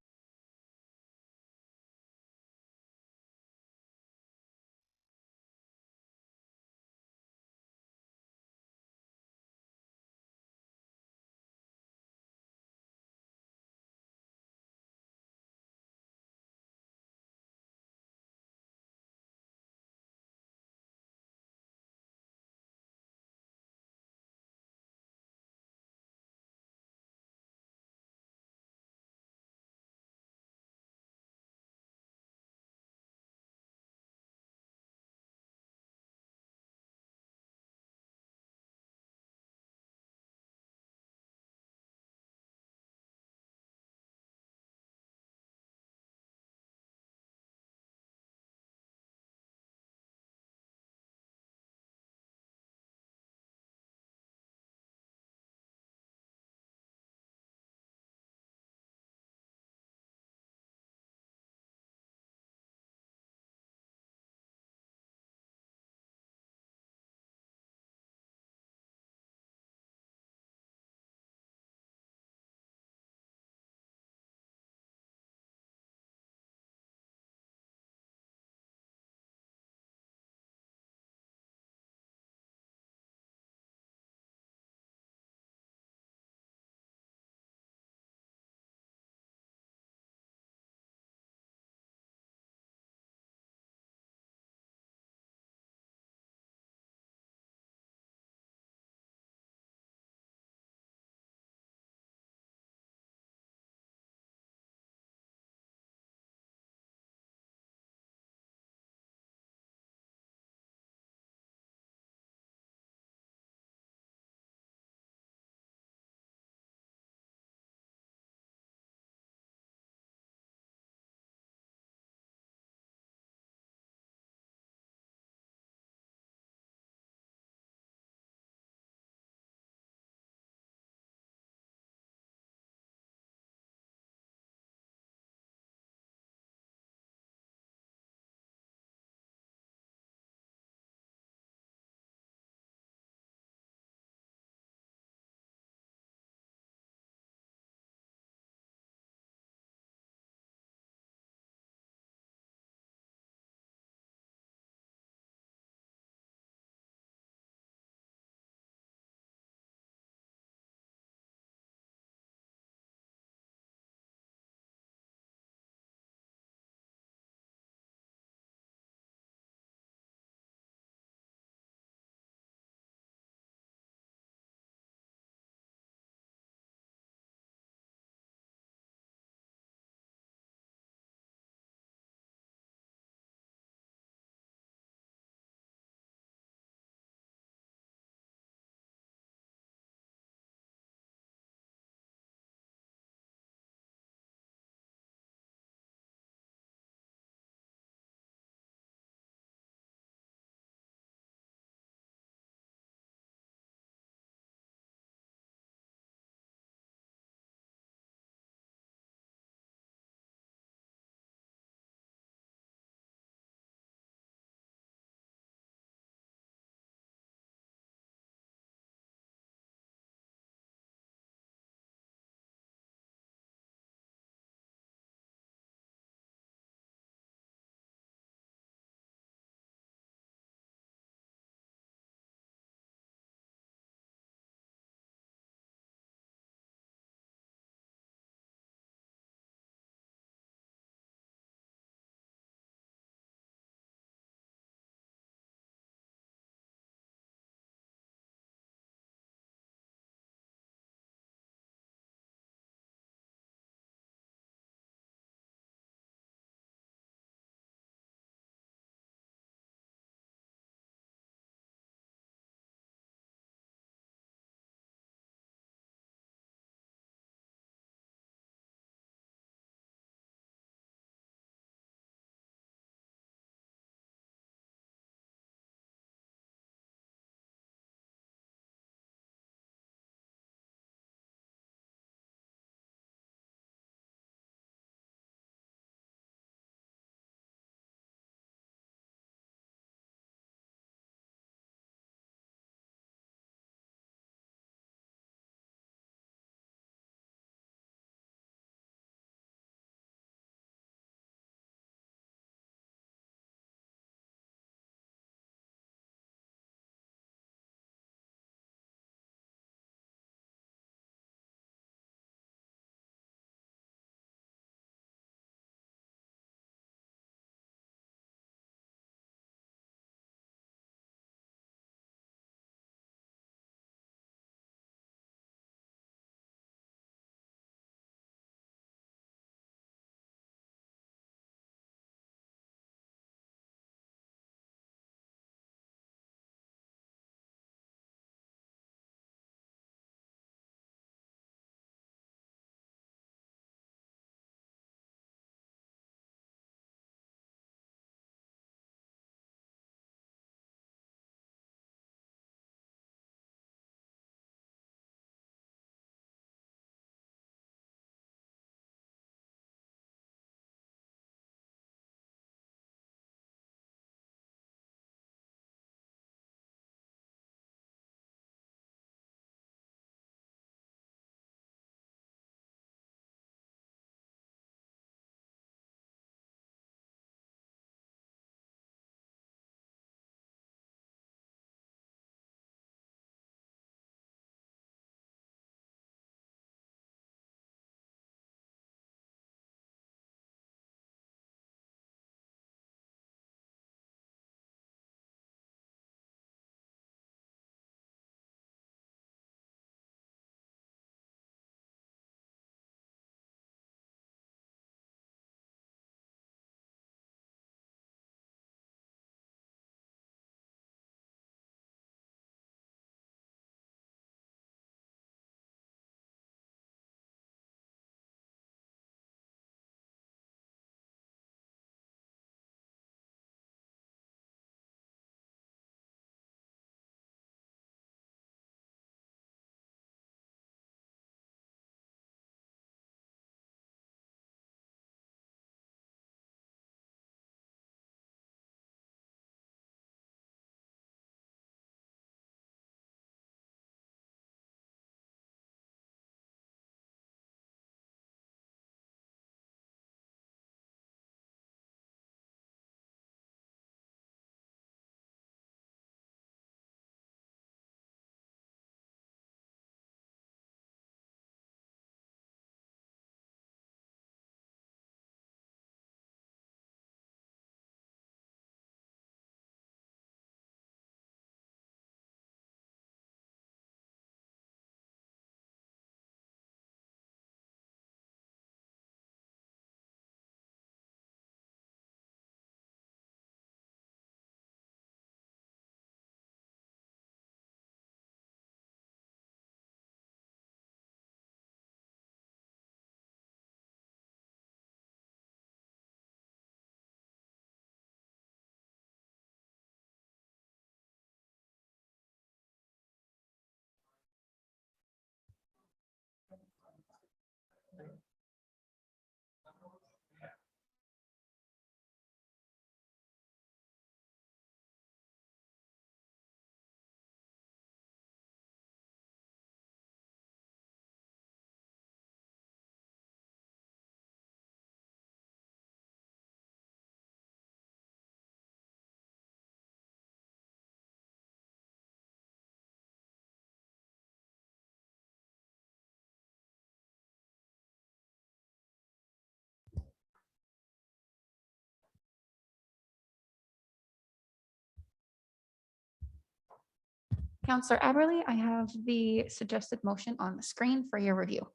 Counselor Aberly, I have the suggested motion on the screen for your review.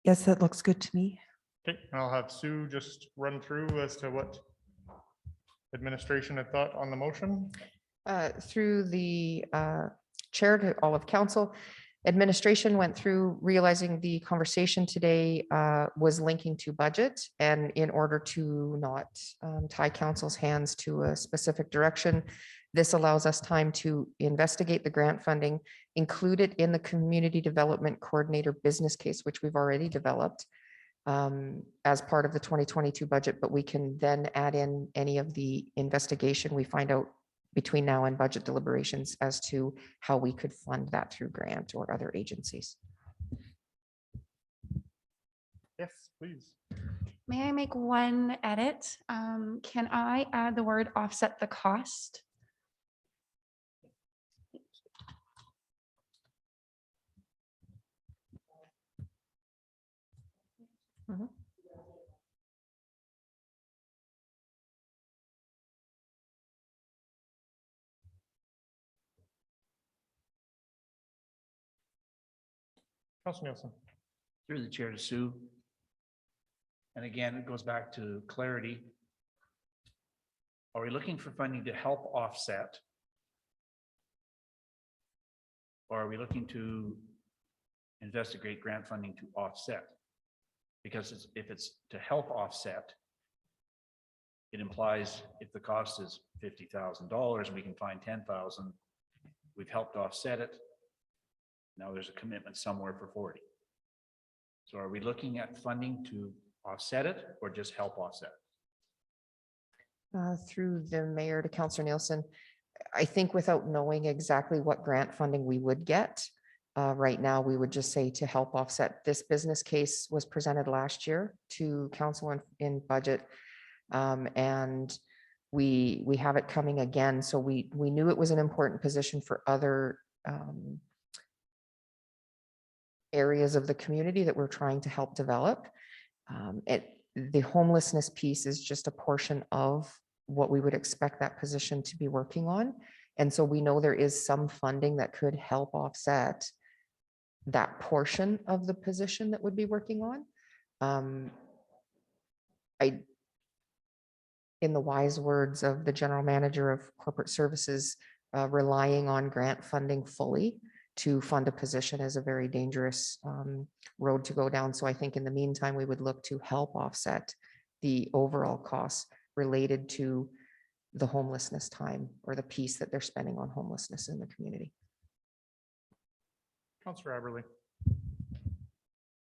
Yes, that looks good to me. Okay, and I'll have Sue just run through as to what administration had thought on the motion. Through the chair to all of council, administration went through realizing the conversation today was linking to budget, and in order to not tie council's hands to a specific direction, this allows us time to investigate the grant funding, include it in the community development coordinator business case, which we've already developed as part of the 2022 budget, but we can then add in any of the investigation we find out between now and budget deliberations as to how we could fund that through grant or other agencies. Yes, please. May I make one edit? Can I add the word offset the cost? Mhm. Councilor Nielsen. Through the chair to Sue. And again, it goes back to clarity. Are we looking for funding to help offset? Or are we looking to investigate grant funding to offset? Because if it's to help offset, it implies if the cost is $50,000, we can find 10,000. We've helped offset it. Now there's a commitment somewhere for 40. So are we looking at funding to offset it or just help offset? Through the mayor to Councillor Nielsen, I think without knowing exactly what grant funding we would get, right now, we would just say to help offset. This business case was presented last year to council in budget. And we have it coming again. So we knew it was an important position for other areas of the community that we're trying to help develop. The homelessness piece is just a portion of what we would expect that position to be working on. And so we know there is some funding that could help offset that portion of the position that would be working on. In the wise words of the general manager of corporate services, relying on grant funding fully to fund a position is a very dangerous road to go down. So I think in the meantime, we would look to help offset the overall costs related to the homelessness time or the piece that they're spending on homelessness in the community. Councilor Aberly.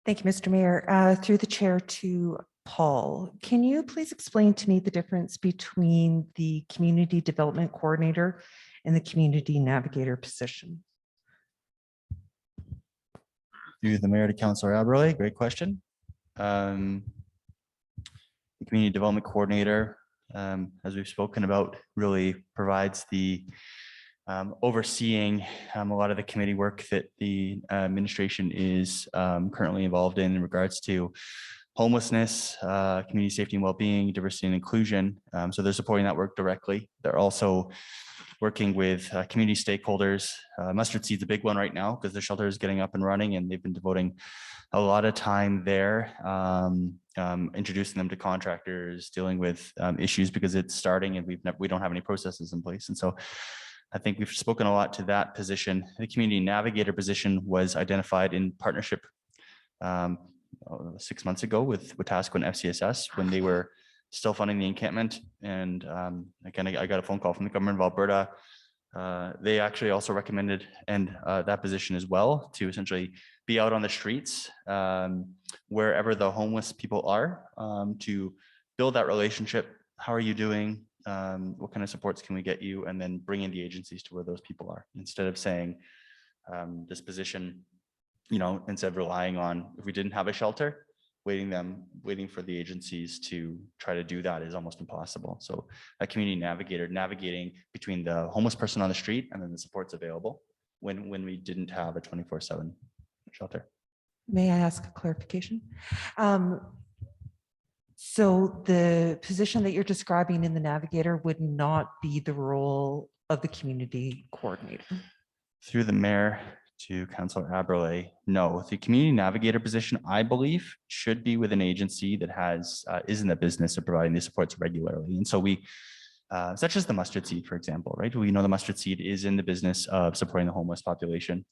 Thank you, Mr. Mayor. Through the chair to Paul, can you please explain to me the difference between the community development coordinator and the community navigator position? Through the mayor to Councilor Aberle, great question. The community development coordinator, as we've spoken about, really provides the overseeing a lot of the committee work that the administration is currently involved in regards to homelessness, community safety and well-being, diversity and inclusion. So they're supporting that work directly. They're also working with community stakeholders. Mustard Seed's a big one right now because the shelter is getting up and running, and they've been devoting a lot of time there, introducing them to contractors, dealing with issues because it's starting and we don't have any processes in place. And so I think we've spoken a lot to that position. The community navigator position was identified in partnership 6 months ago with Wetaskiwin and FCSS when they were still funding the encampment. And again, I got a phone call from the government of Alberta. They actually also recommended that position as well, to essentially be out on the streets wherever the homeless people are, to build that relationship. How are you doing? What kind of supports can we get you? And then bring in the agencies to where those people are, instead of saying this position, instead of relying on, if we didn't have a shelter, waiting for the agencies to try to do that is almost impossible. So a community navigator navigating between the homeless person on the street and then the supports available when we didn't have a 24/7 shelter. May I ask a clarification? So the position that you're describing in the Navigator would not be the role of the community coordinator. Through the mayor to Councillor Aberlay, no, the community navigator position, I believe, should be with an agency that has, is in the business of providing these supports regularly. And so we, such as the mustard seed, for example, right? We know the mustard seed is in the business of supporting the homeless population.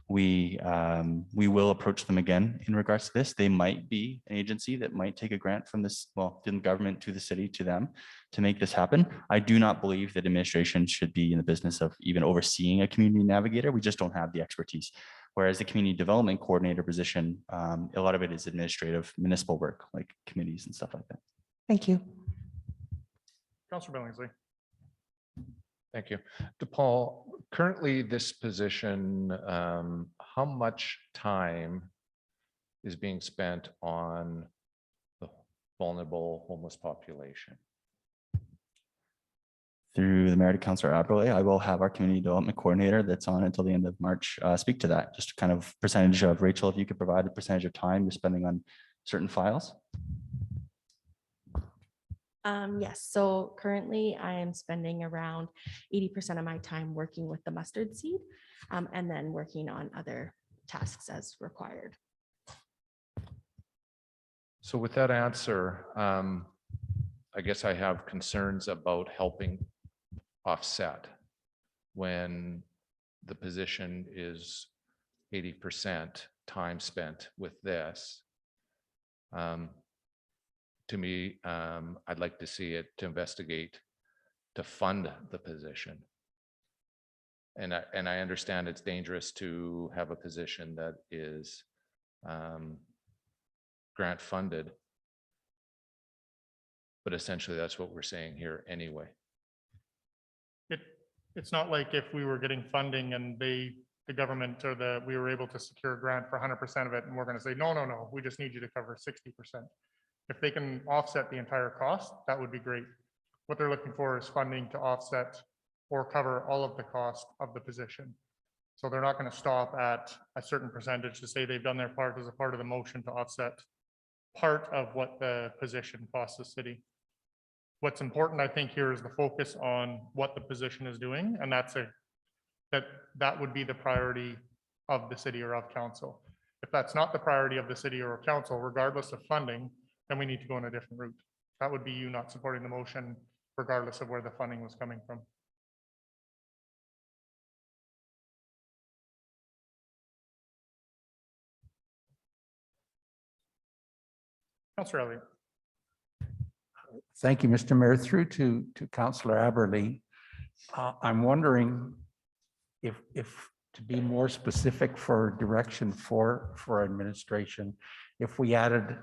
We will approach them again in regards to this. They might be an agency that might take a grant from this, well, from government to the city to them to make this happen. I do not believe that administration should be in the business of even overseeing a community navigator. We just don't have the expertise. Whereas the community development coordinator position, a lot of it is administrative municipal work, like committees and stuff like that. Thank you. Councillor Billingsley. Thank you. DePaul, currently this position, how much time is being spent on the vulnerable homeless population? Through the mayor to Councillor Aberlay, I will have our community development coordinator that's on until the end of March speak to that. Just kind of percentage of, Rachel, if you could provide a percentage of time you're spending on certain files. Yes, so currently I am spending around 80% of my time working with the mustard seed and then working on other tasks as required. So with that answer, I guess I have concerns about helping offset when the position is 80% time spent with this. To me, I'd like to see it to investigate, to fund the position. And I understand it's dangerous to have a position that is grant funded. But essentially, that's what we're saying here anyway. It's not like if we were getting funding and the government or we were able to secure a grant for 100% of it, and we're going to say, no, we just need you to cover 60%. If they can offset the entire cost, that would be great. What they're looking for is funding to offset or cover all of the cost of the position. So they're not going to stop at a certain percentage to say they've done their part as a part of the motion to offset part of what the position costs the city. What's important, I think, here is the focus on what the position is doing, and that would be the priority of the city or of council. If that's not the priority of the city or council, regardless of funding, then we need to go in a different route. That would be you not supporting the motion, regardless of where the funding was coming from. Councillor Elliott. Thank you, Mr. Mayor. Through to Councillor Aberlay. I'm wondering if to be more specific for direction for administration, if we added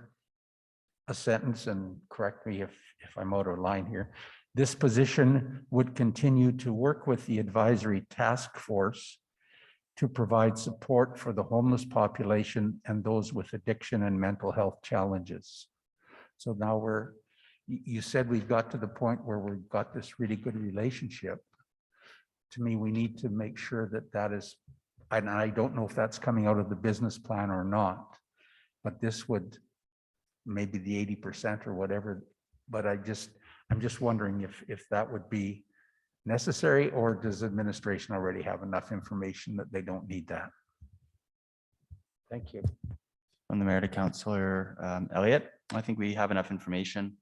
a sentence, and correct me if I'm out of line here, this position would continue to work with the advisory task force to provide support for the homeless population and those with addiction and mental health challenges. So now you said we've got to the point where we've got this really good relationship. To me, we need to make sure that is, and I don't know if that's coming out of the business plan or not, but this would maybe the 80% or whatever, but I'm just wondering if that would be necessary, or does administration already have enough information that they don't need that? Thank you. From the mayor to Councillor Elliott, I think we have enough information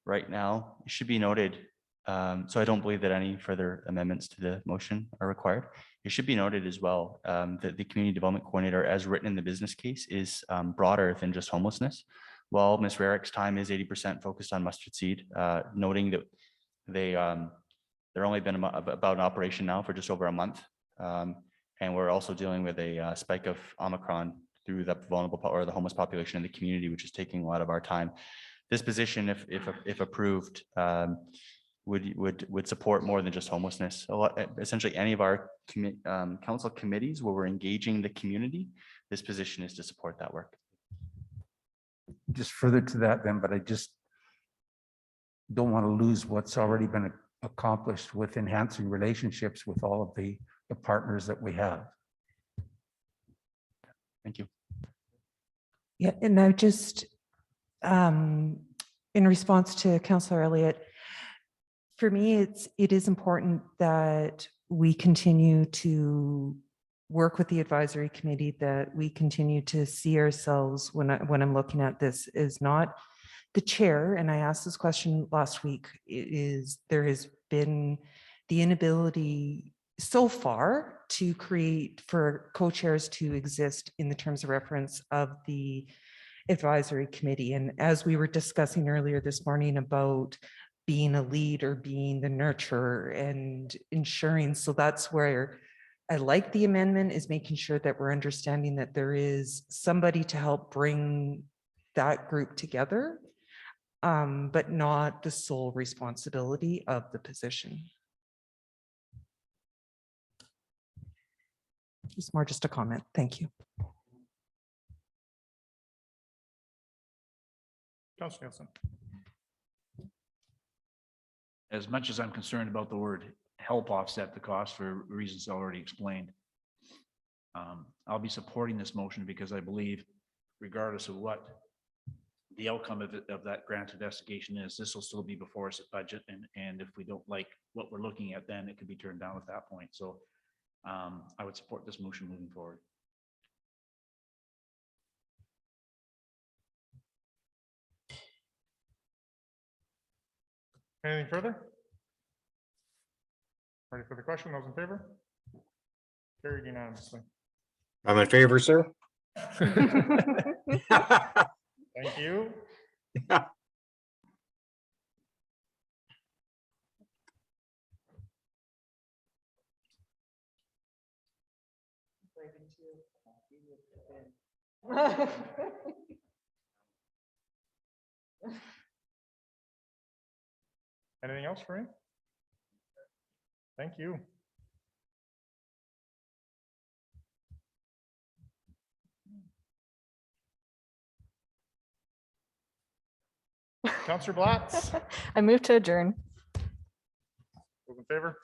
right now. It should be noted, so I don't believe that any further amendments to the motion are required. It should be noted as well that the community development coordinator, as written in the business case, is broader than just homelessness. While Ms. Rarick's time is 80% focused on mustard seed, noting that they're only been about an operation now for just over a month. And we're also dealing with a spike of Omicron through the vulnerable or the homeless population in the community, which is taking a lot of our time. This position, if approved, would support more than just homelessness. Essentially, any of our council committees where we're engaging the community, this position is to support that work. Just further to that then, but I just don't want to lose what's already been accomplished with enhancing relationships with all of the partners that we have. Thank you. Yeah, and I just, In response to Councillor Elliott, for me, it is important that we continue to work with the advisory committee, that we continue to see ourselves when I'm looking at this is not the chair. And I asked this question last week, is there has been the inability so far to create for co-chairs to exist in the terms of reference of the advisory committee. And as we were discussing earlier this morning about being a lead or being the nurturer and ensuring, so that's where I like the amendment, is making sure that we're understanding that there is somebody to help bring that group together, but not the sole responsibility of the position. It's more just a comment. Thank you. Councillor Nielsen. As much as I'm concerned about the word help offset the cost for reasons already explained, I'll be supporting this motion because I believe regardless of what the outcome of that grant investigation is, this will still be before us at budget. And if we don't like what we're looking at, then it could be turned down at that point. So I would support this motion moving forward. Anything further? Ready for the question? Those in favor? Carried unanimously. I'm in favor, sir. Thank you. Anything else for me? Thank you. Councillor Blatz, I move to adjourn. those in favor?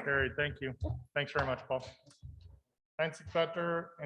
Carried. Thank you. Thanks very much, Paul. Finance Inspector.